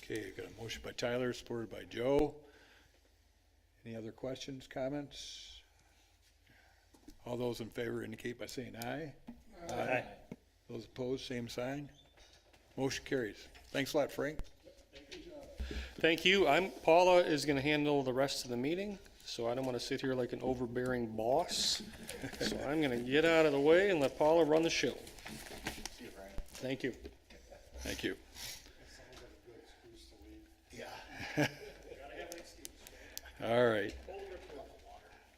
Okay, got a motion by Tyler, supported by Joe. Any other questions, comments? All those in favor indicate by saying aye. Aye. Those opposed, same sign. Motion carries. Thanks a lot, Frank. Thank you. Paula is going to handle the rest of the meeting, so I don't want to sit here like an overbearing boss. So I'm going to get out of the way and let Paula run the show. Thank you. Thank you. All right.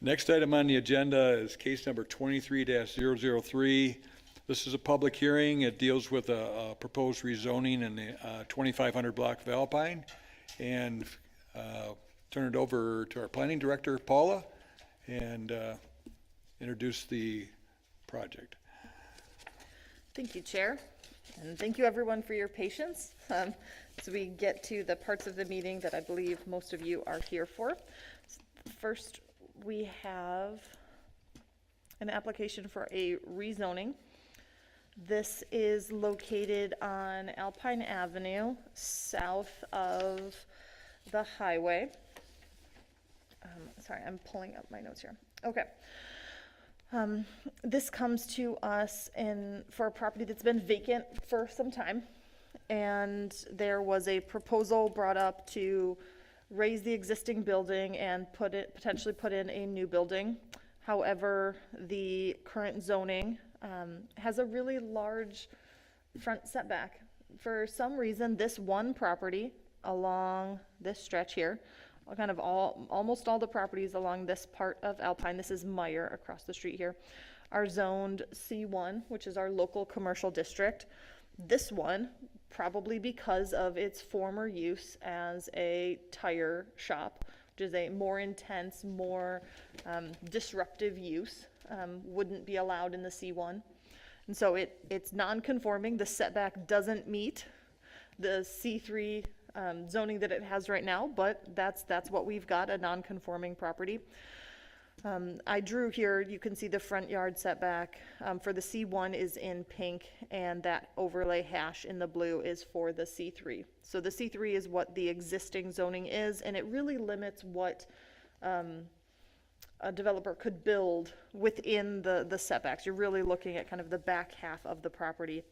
Next item on the agenda is case number 23-003. This is a public hearing. It deals with a proposed rezoning in the 2500 block of Alpine. And turn it over to our planning director, Paula, and introduce the project. Thank you, Chair, and thank you everyone for your patience as we get to the parts of the meeting that I believe most of you are here for. First, we have an application for a rezoning. This is located on Alpine Avenue, south of the highway. Sorry, I'm pulling up my notes here. Okay. This comes to us for a property that's been vacant for some time. And there was a proposal brought up to raise the existing building and potentially put in a new building. However, the current zoning has a really large front setback. For some reason, this one property along this stretch here, almost all the properties along this part of Alpine, this is Meyer across the street here, are zoned C1, which is our local commercial district. This one, probably because of its former use as a tire shop, which is a more intense, more disruptive use, wouldn't be allowed in the C1. And so it's non-conforming. The setback doesn't meet the C3 zoning that it has right now, but that's what we've got, a non-conforming property. I drew here, you can see the front yard setback for the C1 is in pink, and that overlay hash in the blue is for the C3. So the C3 is what the existing zoning is, and it really limits what a developer could build within the setbacks. You're really looking at kind of the back half of the property.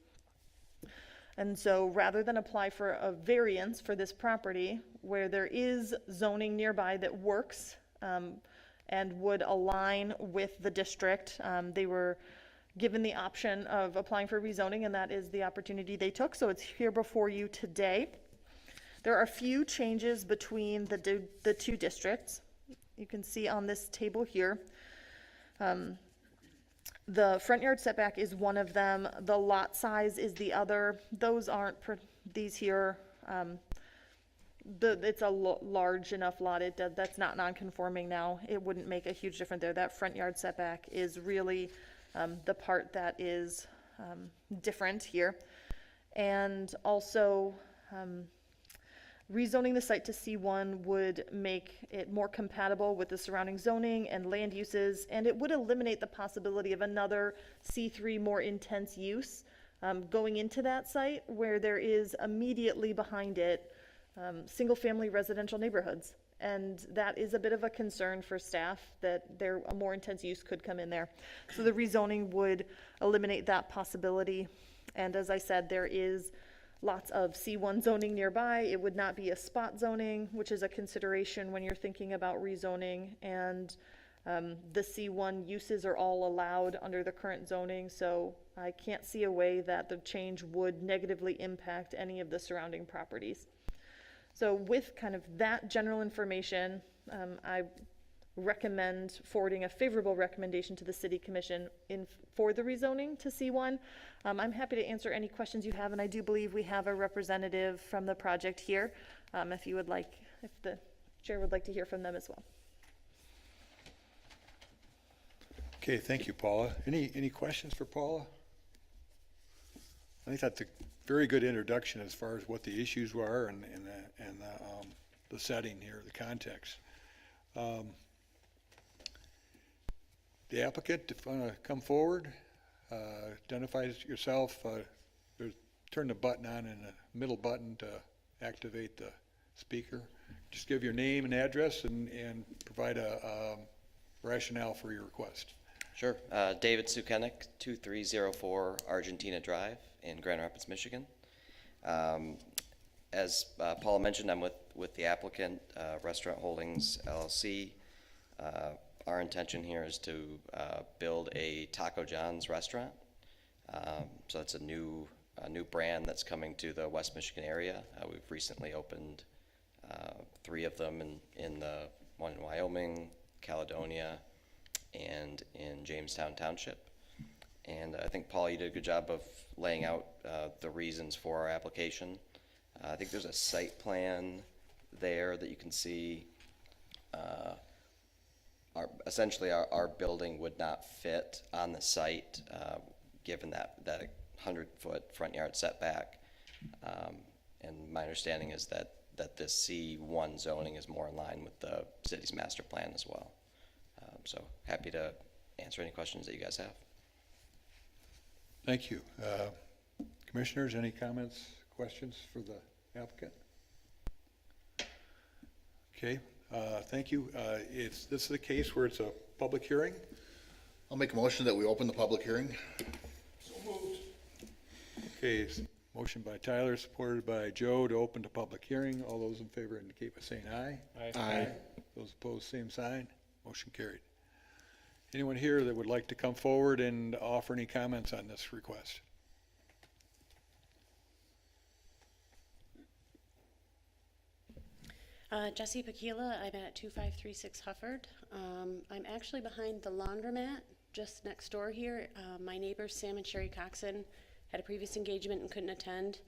And so rather than apply for a variance for this property where there is zoning nearby that works and would align with the district, they were given the option of applying for rezoning, and that is the opportunity they took. So it's here before you today. There are a few changes between the two districts. You can see on this table here. The front yard setback is one of them. The lot size is the other. Those aren't, these here, it's a large enough lot, that's not non-conforming now. It wouldn't make a huge difference there. That front yard setback is really, the part that is, different here. And also, rezoning the site to C1 would make it more compatible with the surrounding zoning and land uses, and it would eliminate the possibility of another C3 more intense use going into that site where there is immediately behind it single-family residential neighborhoods. And that is a bit of a concern for staff that a more intense use could come in there. So the rezoning would eliminate that possibility. And as I said, there is lots of C1 zoning nearby. It would not be a spot zoning, which is a consideration when you're thinking about rezoning. And the C1 uses are all allowed under the current zoning, so I can't see a way that the change would negatively impact any of the surrounding properties. So with kind of that general information, I recommend forwarding a favorable recommendation to the City Commission for the rezoning to C1. I'm happy to answer any questions you have, and I do believe we have a representative from the project here, if the chair would like to hear from them as well. Okay, thank you, Paula. Any questions for Paula? I think that's a very good introduction as far as what the issues were and the setting here, the context. The applicant, if you want to come forward, identify yourself, turn the button on and the middle button to activate the speaker. Just give your name and address and provide a rationale for your request. Sure. David Sukenik, 2304 Argentina Drive in Grand Rapids, Michigan. As Paula mentioned, I'm with the applicant, Restaurant Holdings LLC. Our intention here is to build a Taco John's restaurant. So it's a new brand that's coming to the West Michigan area. We've recently opened 3 of them in the one in Wyoming, Caledonia, and in Jamestown Township. And I think, Paul, you did a good job of laying out the reasons for our application. I think there's a site plan there that you can see. Essentially, our building would not fit on the site, given that 100-foot front yard setback. And my understanding is that this C1 zoning is more in line with the city's master plan as well. So happy to answer any questions that you guys have. Thank you. Commissioners, any comments, questions for the applicant? Okay, thank you. This is a case where it's a public hearing. I'll make a motion that we open the public hearing. So moved. Okay, motion by Tyler, supported by Joe to open the public hearing. All those in favor indicate by saying aye. Aye. Those opposed, same sign. Motion carried. Anyone here that would like to come forward and offer any comments on this request? Jessie Pakila, I'm at 2536 Hufford. I'm actually behind the laundromat just next door here. My neighbors, Sam and Sherry Coxon, had a previous engagement and couldn't attend.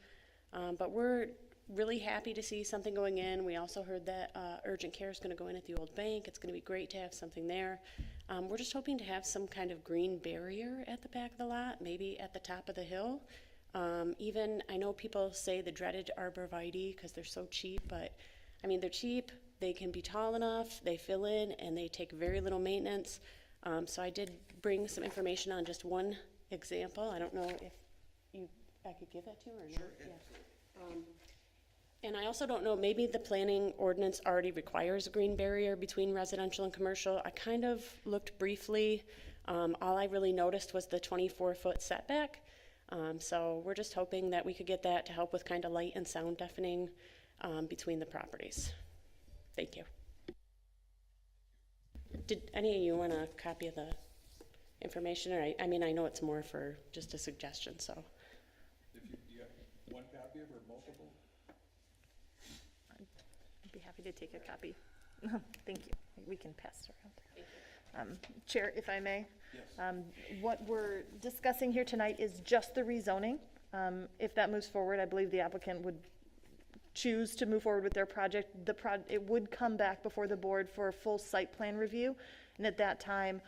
But we're really happy to see something going in. We also heard that urgent care is going to go in at the old bank. It's going to be great to have something there. We're just hoping to have some kind of green barrier at the back of the lot, maybe at the top of the hill. Even, I know people say the dreaded arborvitae because they're so cheap, but I mean, they're cheap, they can be tall enough, they fill in, and they take very little maintenance. So I did bring some information on just one example. I don't know if I could give that to you or not. Sure. Yeah. And I also don't know, maybe the planning ordinance already requires a green barrier between residential and commercial. I kind of looked briefly. All I really noticed was the 24-foot setback. So we're just hoping that we could get that to help with kind of light and sound deafening between the properties. Thank you. Did any of you want a copy of the information? Or I mean, I know it's more for just a suggestion, so. Do you have one copy of or multiple? I'd be happy to take a copy. Thank you. We can pass it around. Chair, if I may. Yes. What we're discussing here tonight is just the rezoning. If that moves forward, I believe the applicant would choose to move forward with their project, it would come back before the board for a full site plan review. And at that time,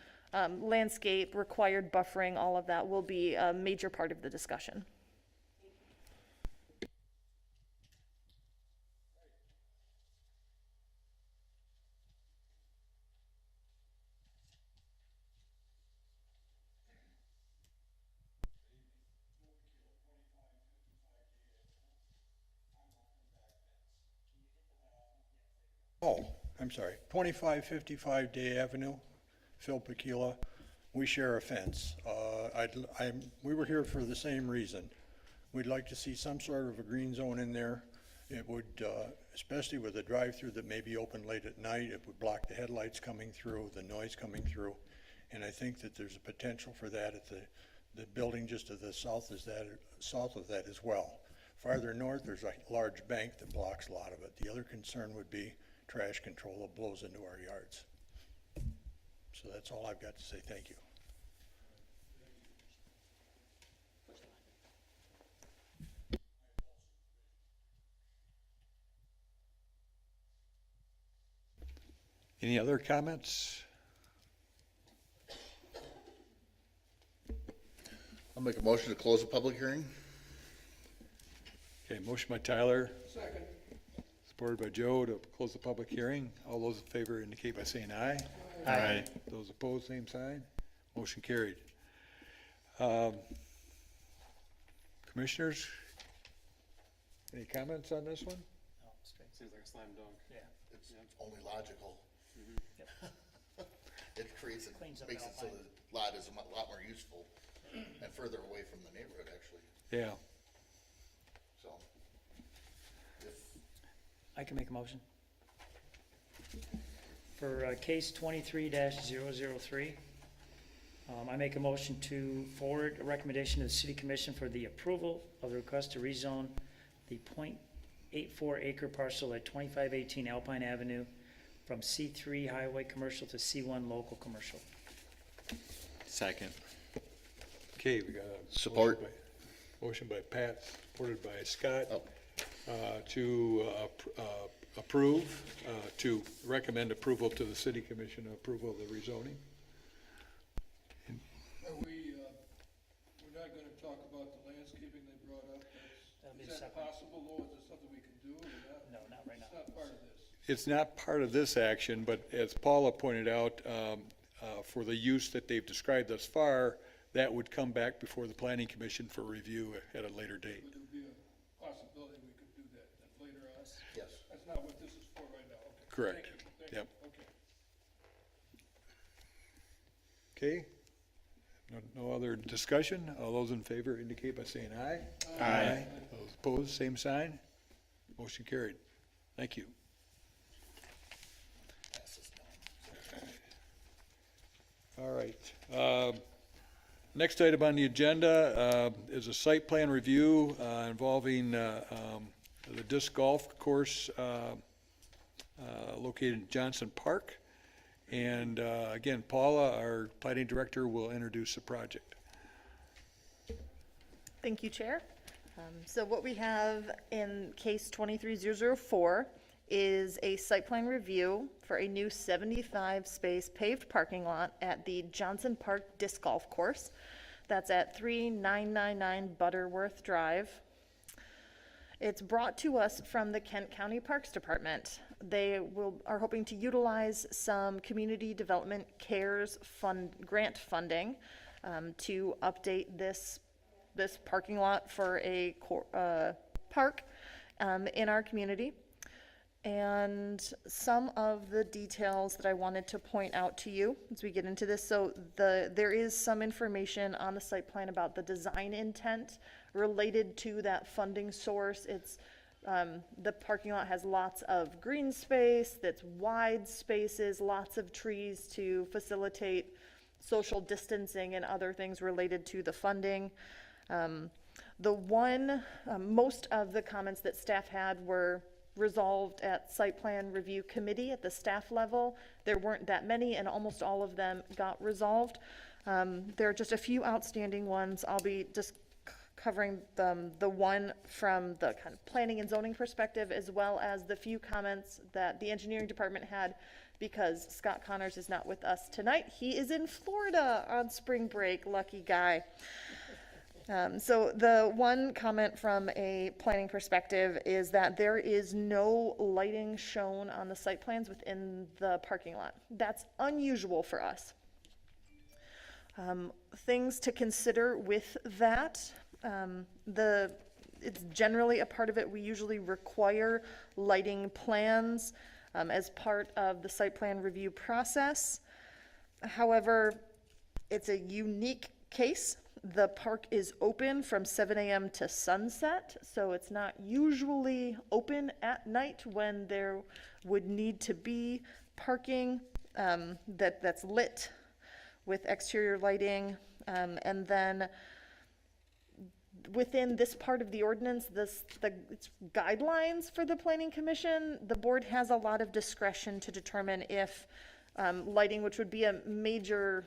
landscape, required buffering, all of that will be a major part of the discussion. Oh, I'm sorry, 2555 Day Avenue, Phil Pequila. We share a fence. We were here for the same reason. We'd like to see some sort of a green zone in there. It would, especially with a drive-through that may be open late at night, it would block the headlights coming through, the noise coming through. And I think that there's a potential for that at the building just to the south of that as well. Farther north, there's a large bank that blocks a lot of it. The other concern would be trash control that blows into our yards. So that's all I've got to say. Thank you. Any other comments? I'll make a motion to close the public hearing. Okay, motion by Tyler, Second. supported by Joe to close the public hearing. All those in favor indicate by saying aye. Aye. Those opposed, same sign. Motion carried. Commissioners, any comments on this one? No, straight. Seems like a slam dunk. Yeah. It's only logical. It creates, it Cleans up makes it so Alpine. the lot is a lot more useful and further away from the neighborhood, actually, Yeah, so. If, I can make a motion. For case 23-003, I make a motion to forward a recommendation to the city commission for the approval of the request to rezone the .84 acre parcel at 2518 Alpine Avenue from C3 highway commercial to C1 local commercial. Second. okay, we got a. Support. Motion by Pat, supported by Scott, Oh. to approve, to recommend approval to the city commission, approval of the rezoning. Are we, we're not gonna talk about the landscaping they brought up? That'll be Is that separate. possible, though? Is that something we can do or not? No, not right now. It's not part of this. It's not part of this action, but as Paula pointed out, for the use that they've described thus far, that would come back before the planning commission for review at a later date. Would there be a possibility we could do that then later on? yes. That's not what this is for right now, okay. Correct. Thank you. Thank you. Yep. Okay. Okay? No other discussion? All those in favor indicate by saying aye. Aye. Those opposed, same sign. Motion carried. Thank you. Pass this down. All right. Next item on the agenda is a site plan review involving the disc golf course located in Johnson Park. And again, Paula, our planning director, will introduce the project. Thank you, Chair. So what we have in case 23004 is a site plan review for a new 75-space paved parking lot at the Johnson Park Disc Golf Course. That's at 3999 Butterworth Drive. It's brought to us from the Kent County Parks Department. They are hoping to utilize some community development CARES grant funding to update this parking lot for a park in our community. And some of the details that I wanted to point out to you as we get into this. So there is some information on the site plan about the design intent related to that funding source. It's the parking lot has lots of green space, that's wide spaces, lots of trees to facilitate social distancing and other things related to the funding. Most of the comments that staff had were resolved at site plan review committee at the staff level. There weren't that many, and almost all of them got resolved. There are just a few outstanding ones. I'll be just covering the one from the kind of planning and zoning perspective, as well as the few comments that the engineering department had, because Scott Connors is not with us tonight. He is in Florida on spring break, lucky guy. So the one comment from a planning perspective is that there is no lighting shown on the site plans within the parking lot. That's unusual for us. Things to consider with that, it's generally a part of it. We usually require lighting plans as part of the site plan review process. However, it's a unique case. The park is open from 7 a.m. to sunset, so it's not usually open at night when there would need to be parking that's lit with exterior lighting. And then within this part of the ordinance, it's guidelines for the planning commission. The board has a lot of discretion to determine if lighting, which would be a major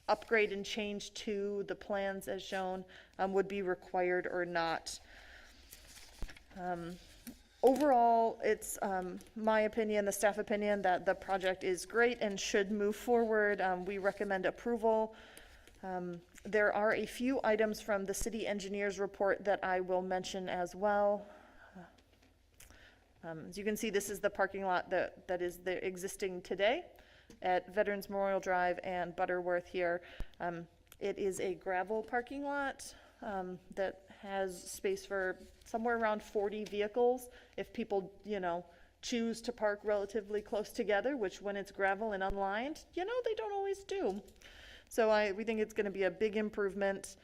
upgrade and change to the plans as shown, would be required or not. Overall, it's my opinion, the staff opinion, that the project is great and should move forward. We recommend approval. There are a few items from the city engineer's report that I will mention as well. As you can see, this is the parking lot that is existing today at Veterans Memorial Drive and Butterworth here. It is a gravel parking lot that has space for somewhere around 40 vehicles if people, choose to park relatively close together, which when it's gravel and unlined, they don't always do. So we think it's going to be a big improvement.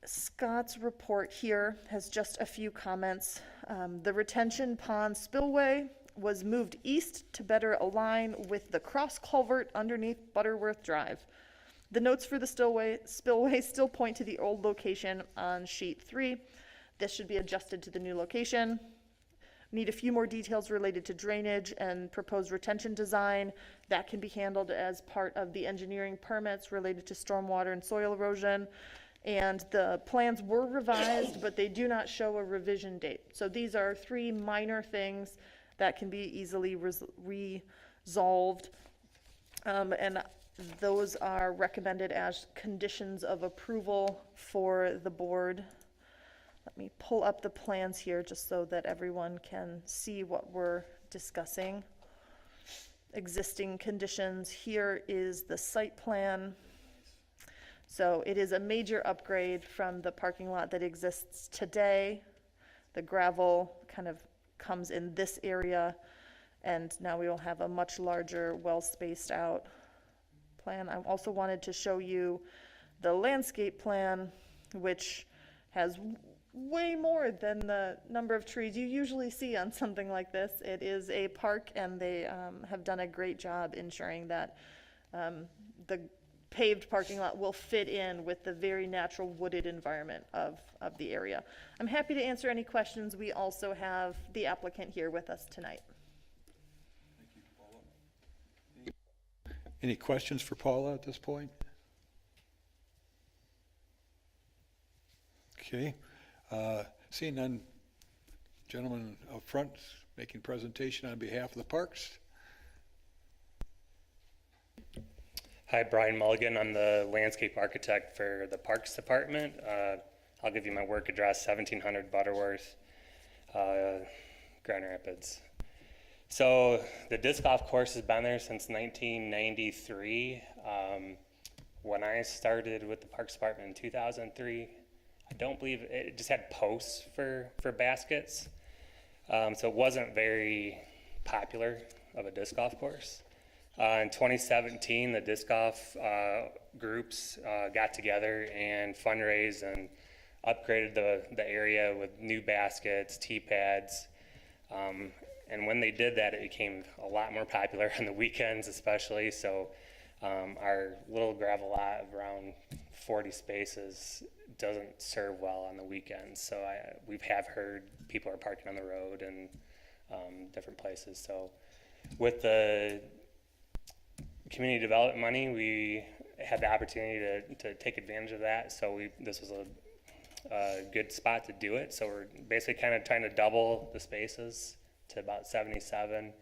Scott's report here has just a few comments. The retention pond spillway was moved east to better align with the cross culvert underneath Butterworth Drive. The notes for the spillway still point to the old location on sheet 3. This should be adjusted to the new location. Need a few more details related to drainage and proposed retention design. That can be handled as part of the engineering permits related to stormwater and soil erosion. And the plans were revised, but they do not show a revision date. So these are 3 minor things that can be easily resolved. And those are recommended as conditions of approval for the board. Let me pull up the plans here just so that everyone can see what we're discussing. Existing conditions, here is the site plan. So it is a major upgrade from the parking lot that exists today. The gravel kind of comes in this area, and now we will have a much larger, well-spaced out plan. I also wanted to show you the landscape plan, which has way more than the number of trees you usually see on something like this. It is a park, and they have done a great job ensuring that the paved parking lot will fit in with the very natural wooded environment of the area. I'm happy to answer any questions. We also have the applicant here with us tonight. Thank you, Paula. Any questions for Paula at this point? Okay. Seeing none, gentlemen up front making presentation on behalf of the parks. Hi, Brian Mulligan. I'm the landscape architect for the Parks Department. I'll give you my work address, 1700 Butterworth, Grand Rapids. So the disc golf course has been there since 1993. When I started with the Parks Department in 2003, I don't believe it just had posts for baskets. So it wasn't very popular of a disc golf course. In 2017, the disc golf groups got together and fundraised and upgraded the area with new baskets, tee pads. And when they did that, it became a lot more popular on the weekends especially. So our little gravel lot of around 40 spaces doesn't serve well on the weekends. So we have heard people are parking on the road and different places. So with the community development money, we had the opportunity to take advantage of that. So this was a good spot to do it. So we're basically kind of trying to double the spaces to about 77.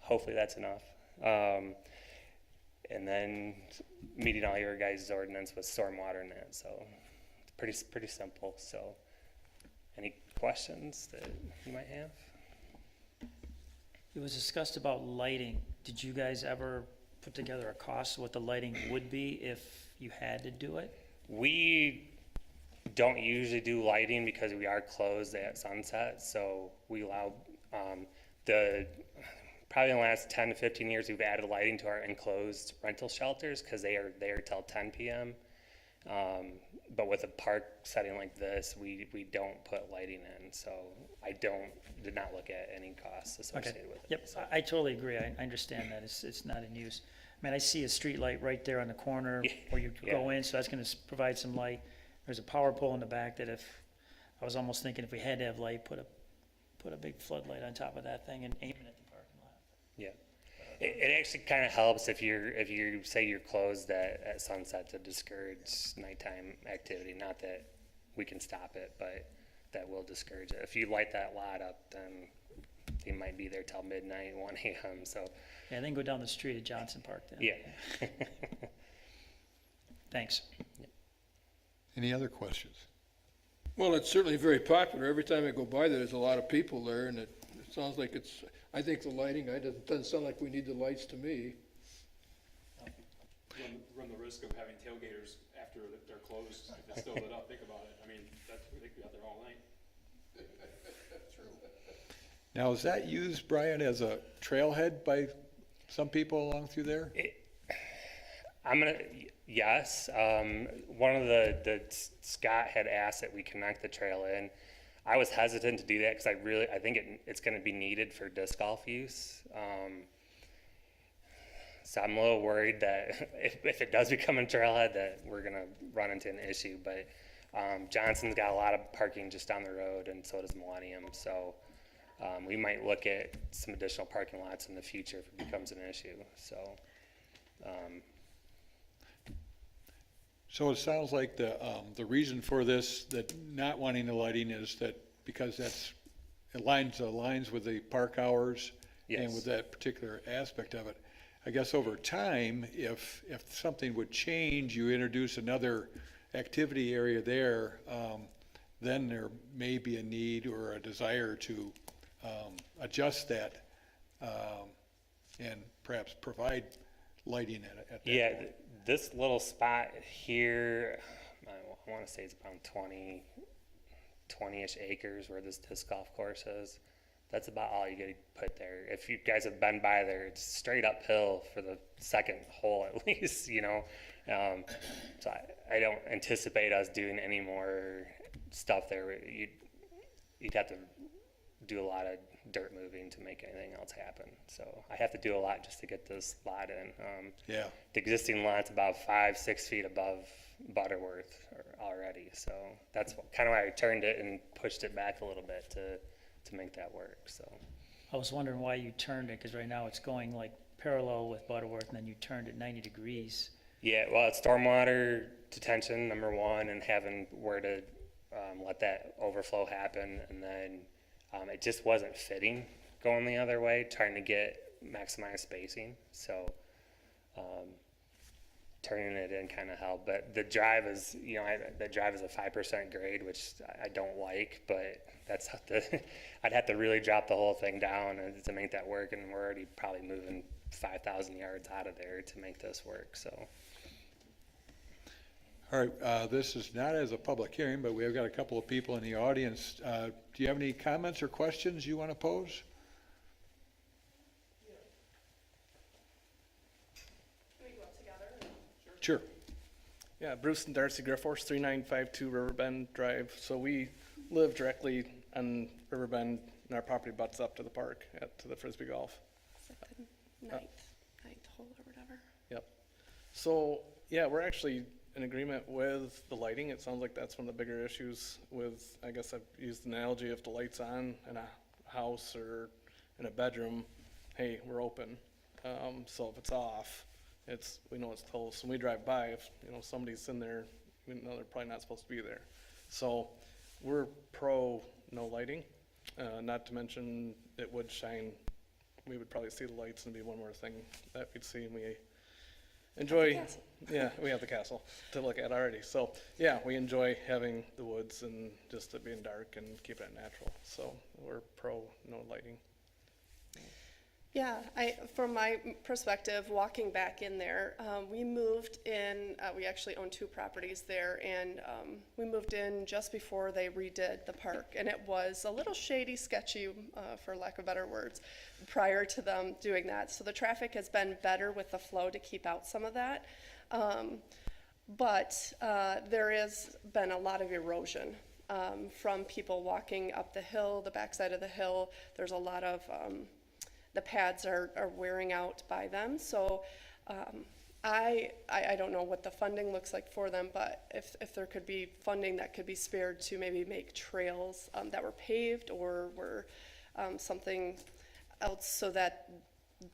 Hopefully that's enough. And then meeting all your guys' ordinance with stormwater in it. So it's pretty simple. So any questions that you might have? It was discussed about lighting. Did you guys ever put together a cost of what the lighting would be if you had to do it? We don't usually do lighting because we are closed at sunset. So we allow probably in the last 10 to 15 years, we've added lighting to our enclosed rental shelters because they are there till 10 p.m. But with a park setting like this, we don't put lighting in. So I did not look at any costs associated with it. Yep, I totally agree. I understand that. It's not in use. I mean, I see a street light right there on the corner where you Yeah. go in, so that's gonna provide some light. There's a power pole in the back that I was almost thinking if we had to have light, put a big floodlight on top of that thing and aim it at the parking lot. Yeah. It actually kind of helps if you say you're closed at sunset to discourage nighttime activity. Not that we can stop it, but that will discourage it. If you light that lot up, then they might be there till midnight, 1 a.m. So Yeah, then go down the street at Johnson Park then. yeah. Thanks. Any other questions? Well, it's certainly very popular. Every time I go by there, there's a lot of people there, and it sounds like I think the lighting, it doesn't sound like we need the lights to me. Run the risk of having tailgaters after they're closed, if it's still lit up, think about it. I mean, they could be out there all night. Now, is that used, Brian, as a trailhead by some people along through there? Yes. One of the Scott had asked that we connect the trail in. I was hesitant to do that because I think it's going to be needed for disc golf use. So I'm a little worried that if it does become a trailhead, that we're going to run into an issue. But Johnson's got a lot of parking just down the road, and so does Millennium. So we might look at some additional parking lots in the future if it becomes an issue. So it sounds like the reason for this, that not wanting the lighting, is that because it aligns with the park hours and Yes. with that particular aspect of it. I guess over time, if something would change, you introduce another activity area there, then there may be a need or a desire to adjust that and perhaps provide lighting at that Yeah, point. this little spot here, I want to say it's about 20-ish acres where this disc golf course is. That's about all you get to put there. If you guys have been by there, it's straight uphill for the second hole at least, you know. So I don't anticipate us doing any more stuff there. You'd have to do a lot of dirt moving to make anything else happen. So I have to do a lot just to get this lot in. Yeah. The existing lot's about 5-6 feet above Butterworth already. So that's kind of why I turned it and pushed it back a little bit to make that work. So I was wondering why you turned it, because right now it's going like parallel with Butterworth, and then you turned it 90 degrees. yeah, well, it's stormwater detention, number one, and having where to let that overflow happen. And then it just wasn't fitting going the other way, trying to get maximized spacing. So turning it in kind of helped. But the drive is, the drive is a 5% grade, which I don't like, but I'd have to really drop the whole thing down to make that work. And we're already probably moving 5,000 yards out of there to make this work. So. All right, this is not as a public hearing, but we have got a couple of people in the audience. Do you have any comments or questions you want to pose? Can we go up together? Sure. Yeah, Bruce and Darcy Griffiths, 3952 Riverbend Drive. So we live directly on Riverbend, and our property butts up to the park, to the Frisbee Golf. Ninth hole or whatever. Yep. So, yeah, we're actually in agreement with the lighting. It sounds like that's one of the bigger issues with, I guess I've used the analogy, if the light's on in a house or in a bedroom, hey, we're open. So if it's off, we know it's closed. When we drive by, if, somebody's in there, we know they're probably not supposed to be there. So we're pro no lighting, not to mention it would shine, we would probably see the lights and be one more thing that we'd see, and we enjoy, yeah, we have the castle to look at already. So, yeah, we enjoy having the woods and just it being dark and keeping it natural. So we're pro no lighting. Yeah, from my perspective, walking back in there, we moved in, we actually own 2 properties there, and we moved in just before they redid the park, and it was a little shady, sketchy, for lack of better words, prior to them doing that. So the traffic has been better with the flow to keep out some of that. But there has been a lot of erosion from people walking up the hill, the backside of the hill. There's a lot of the pads are wearing out by them. So I don't know what the funding looks like for them, but if there could be funding that could be spared to maybe make trails that were paved or were something else so that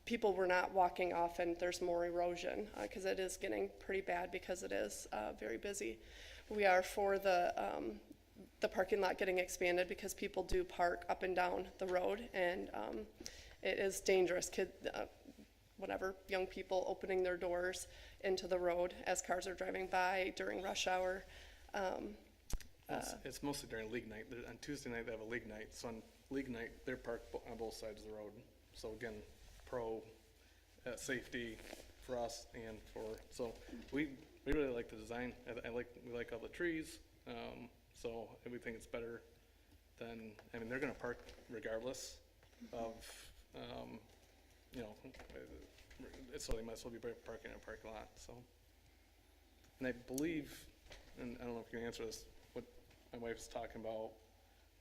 people were not walking off and there's more erosion, because it is getting pretty bad because it is very busy. We are for the parking lot getting expanded because people do park up and down the road, and it is dangerous. Young people opening their doors into the road as cars are driving by during rush hour. It's mostly during league night. On Tuesday night, they have a league night. So on league night, they're parked on both sides of the road. So again, pro safety for us and so we really like the design. We like all the trees. So we think it's better than, they're gonna park regardless of, so they might as well be parking in a parking lot, so. And I believe, and I don't know if you can answer this, what my wife's talking about,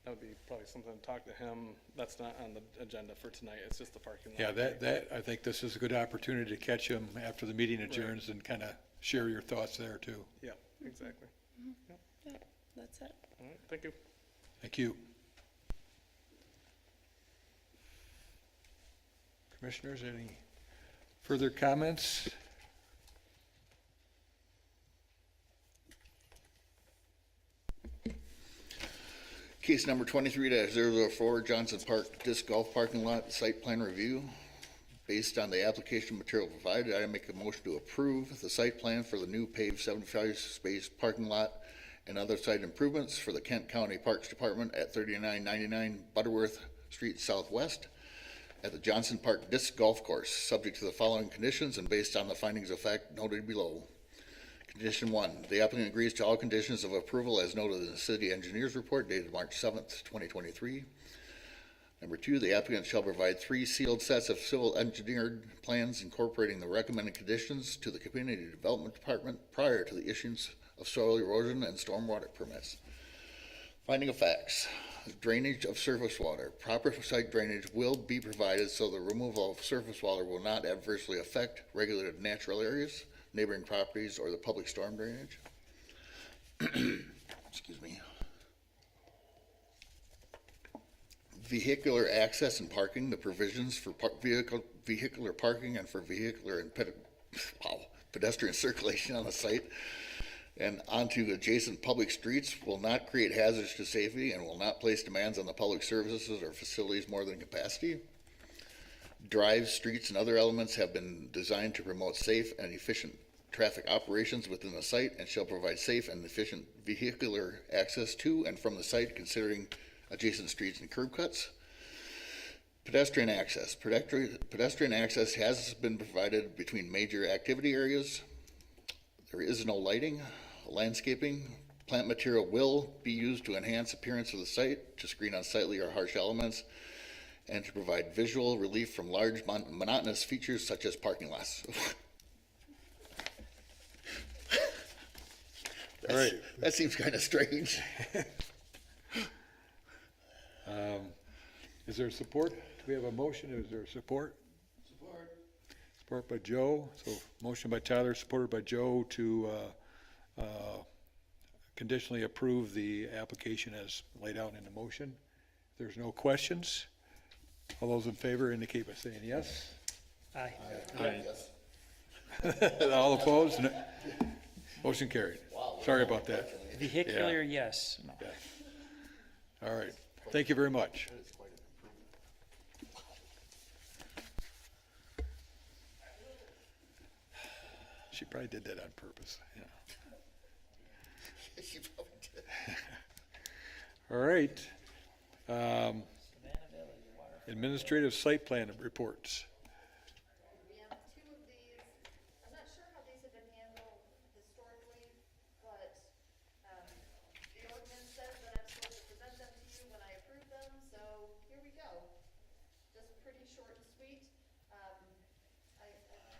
that would be probably something to talk to him. That's not on the agenda for tonight, it's just the parking lot. Yeah, I think this is a good opportunity to catch him after the meeting adjourns and kind of share your thoughts there too. Yeah, exactly. Yep. Yeah, that's it. All right, thank you. Thank you. Commissioners, any further comments? Case number 23-004, Johnson Park Disc Golf Parking Lot Site Plan Review. Based on the application material provided, I make a motion to approve the site plan for the new paved 75-space parking lot and other site improvements for the Kent County Parks Department at 3999 Butterworth Street Southwest at the Johnson Park Disc Golf Course, subject to the following conditions and based on the findings of fact noted below. Condition 1, the applicant agrees to all conditions of approval as noted in the city engineer's report dated March 7th, 2023. Number 2, the applicant shall provide 3 sealed sets of civil engineered plans incorporating the recommended conditions to the Community Development Department prior to the issuance of soil erosion and stormwater permits. Finding of facts. Drainage of surface water. Proper site drainage will be provided so the removal of surface water will not adversely affect regulated natural areas, neighboring properties, or the public storm drainage. Excuse me. Vehicular access and parking, the provisions for vehicular parking and for vehicular and pedestrian circulation on the site and onto adjacent public streets will not create hazards to safety and will not place demands on the public services or facilities more than capacity. Drives, streets, and other elements have been designed to promote safe and efficient traffic operations within the site and shall provide safe and efficient vehicular access to and from the site considering adjacent streets and curb cuts. Pedestrian access. Pedestrian access has been provided between major activity areas. There is no lighting. Landscaping. Plant material will be used to enhance appearance of the site, to screen unsightly or harsh elements, and to provide visual relief from large monotonous features such as parking lots. All right. That seems kind of strange. Is there support? Do we have a motion? Is there support? Support by Joe. So motion by Tyler, supported by Joe to conditionally approve the application as laid out in the motion. If there's no questions, all those in favor indicate by saying yes. Aye. Yes. All opposed? No. Motion carried. Wow. Sorry about that. Vehicular, yes. No. All right. Thank you very much. That is quite an improvement. She probably did that on purpose, yeah. She probably did. All right. Administrative site plan reports. We have two of these. I'm not sure how these have been handled historically, but, the ordinance says that I'm supposed to present them to you when I approve them, so here we go. Just pretty short and sweet.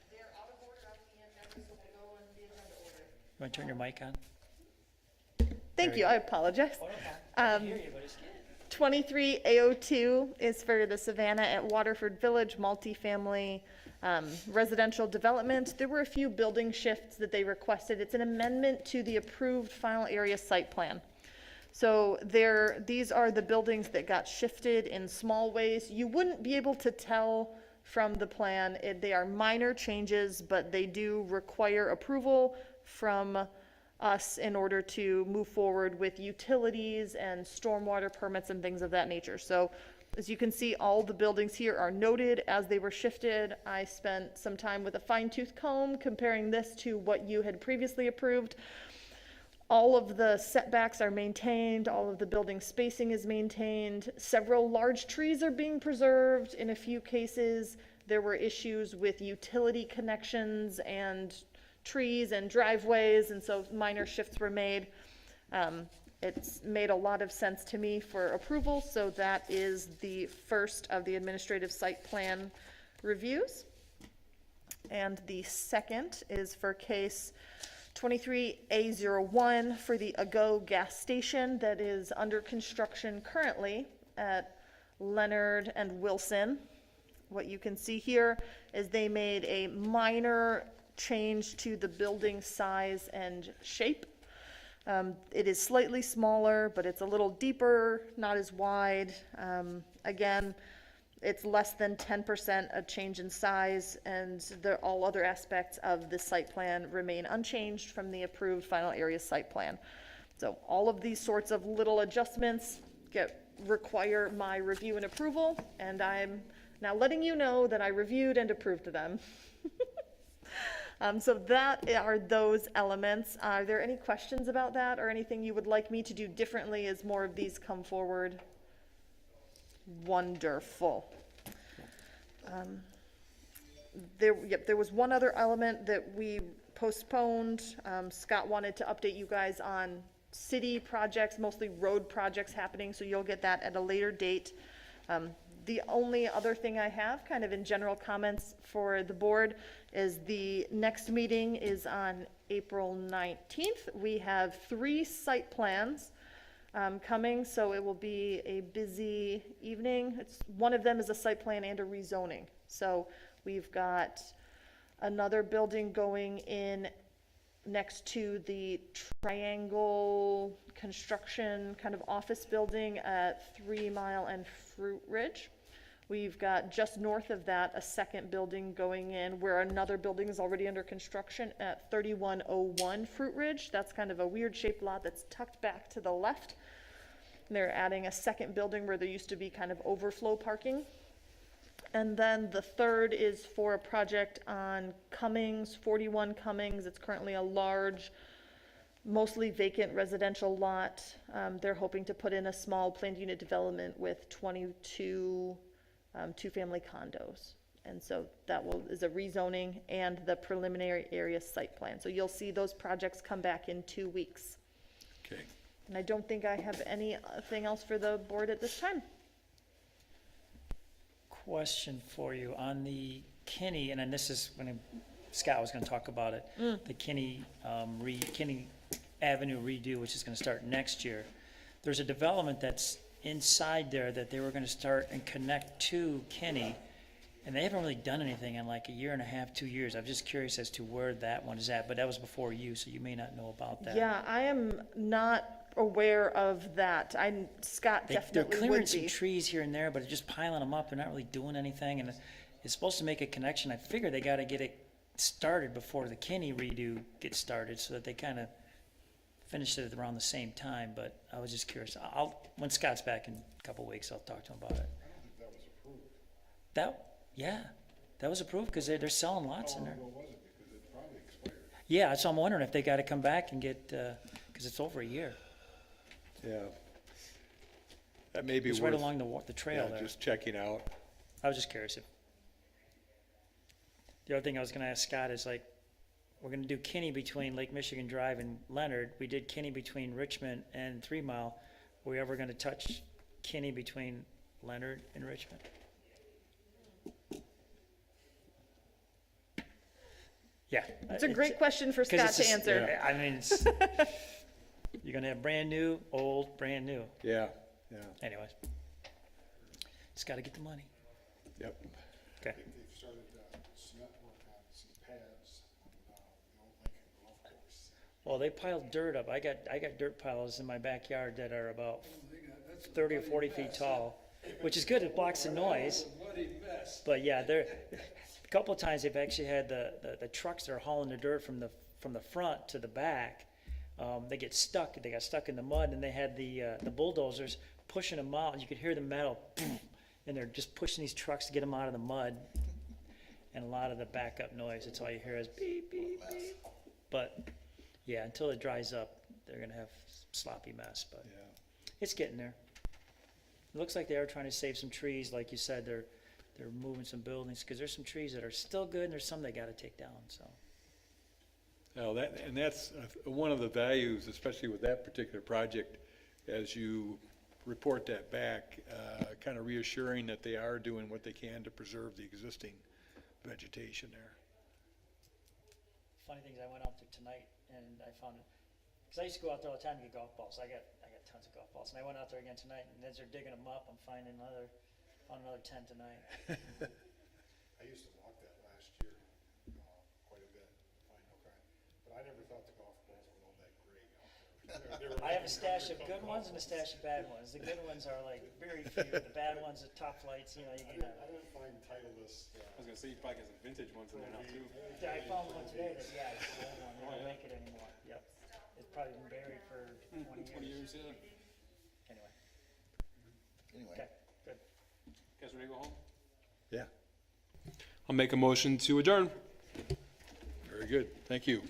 They're out of order on the agenda, so we'll go in the agenda order. You want to turn your mic on? Thank you, I apologize. I hear you, but it's good. 23 AO2 is for the Savannah at Waterford Village multifamily residential development. There were a few building shifts that they requested. It's an amendment to the approved final area site plan. So these are the buildings that got shifted in small ways. You wouldn't be able to tell from the plan. They are minor changes, but they do require approval from us in order to move forward with utilities and stormwater permits and things of that nature. So as you can see, all the buildings here are noted as they were shifted. I spent some time with a fine-tooth comb comparing this to what you had previously approved. All of the setbacks are maintained, all of the building spacing is maintained. Several large trees are being preserved. In a few cases, there were issues with utility connections and trees and driveways, and so minor shifts were made. It's made a lot of sense to me for approval, so that is the first of the administrative site plan reviews. And the second is for case 23A01 for the Ago gas station that is under construction currently at Leonard and Wilson. What you can see here is they made a minor change to the building size and shape. It is slightly smaller, but it's a little deeper, not as wide. Again, it's less than 10% a change in size, and all other aspects of the site plan remain unchanged from the approved final area site plan. So all of these sorts of little adjustments require my review and approval, and I'm now letting you know that I reviewed and approved them. So that are those elements. Are there any questions about that or anything you would like me to do differently as more of these come forward? Wonderful. There was one other element that we postponed. Scott wanted to update you guys on city projects, mostly road projects happening, so you'll get that at a later date. The only other thing I have, kind of in general comments for the board, is the next meeting is on April 19th. We have 3 site plans coming, so it will be a busy evening. One of them is a site plan and a rezoning. So we've got another building going in next to the Triangle construction kind of office building at 3 Mile and Fruit Ridge. We've got just north of that a second building going in where another building is already under construction at 3101 Fruit Ridge. That's kind of a weird shaped lot that's tucked back to the left. And they're adding a second building where there used to be kind of overflow parking. And then the third is for a project on Cummings, 41 Cummings. It's currently a large, mostly vacant residential lot. They're hoping to put in a small planned unit development with 22 two-family condos. And so that is a rezoning and the preliminary area site plan. So you'll see those projects come back in 2 weeks. Okay. And I don't think I have anything else for the board at this time. Question for you on the Kinney, and then this is when Scott was going to talk about it, the Kinney Avenue redo, which is going to start next year. There's a development that's inside there that they were going to start and connect to Kinney, and they haven't really done anything in like a year and a half, 2 years. I'm just curious as to where that one is at, but that was before you, so you may not know about that. Yeah, I am not aware of that. Scott They're definitely clearing would some be. trees here and there, but they're just piling them up. They're not really doing anything, and it's supposed to make a connection. I figure they got to get it started before the Kinney redo gets started, so that they kind of finished it around the same time, but I was just curious. When Scott's back in a couple weeks, I'll talk to him about it. That was approved. Yeah, that was approved because they're selling lots in there. What was it? Because it probably expired. Yeah, so I'm wondering if they gotta come back and get, because it's over a year. Yeah. That may be It's worth. right along the trail yeah, there. just checking out. I was just curious if. The other thing I was gonna ask Scott is like, we're gonna do Kinney between Lake Michigan Drive and Leonard. We did Kinney between Richmond and 3 Mile. Were we ever gonna touch Kinney between Leonard and Richmond? Yeah. It's a great question for 'cause Scott it's to just- answer. I mean, you're gonna have brand new, old, brand new. Yeah, yeah, Anyways. Just gotta get the money. yep. Okay. They've started cement work on some pads on the old Lincoln Golf Course. Well, they piled dirt up. I got dirt piles in my backyard that are about 30 or 40 feet tall, which is good. It blocks the noise. Bloody mess. But yeah, a couple of times they've actually had the trucks that are hauling the dirt from the front to the back. They get stuck. They got stuck in the mud, and they had the bulldozers pushing them out. You could hear the metal, and they're just pushing these trucks to get them out of the mud. And a lot of the backup noise. That's all you hear is beep beep beep. But yeah, until it dries up, they're gonna have sloppy mess. But Yeah. it's getting there. It looks like they are trying to save some trees, like you said. They're moving some buildings because there's some trees that are still good, and there's some they got to take down. So Now that's one of the values, especially with that particular project, as you report that back, kind of reassuring that they are doing what they can to preserve the existing vegetation there. funny thing is, I went out there tonight and I found it because I used to go out there all the time to get golf balls. I got tons of golf balls, and I went out there again tonight. And as they're digging them up, I'm finding another 10 tonight. I used to walk that last year, quite a bit, find no kind, but I never thought the golf balls were all that great out there. They were I have a making stash of golf good ones and a balls. stash of bad ones. The good ones are like very few. The bad ones are top flights. You know, you can. I didn't find Titleist, I was gonna say, you probably got some vintage ones in there now too. I found one today that it's the old one. They don't make it anymore. Yep, it's probably been buried for 20 years. 20 years, yeah. Anyway, Anyway, okay, good. Guys ready to go home? Yeah, I'll make a motion to adjourn. very good. Thank you.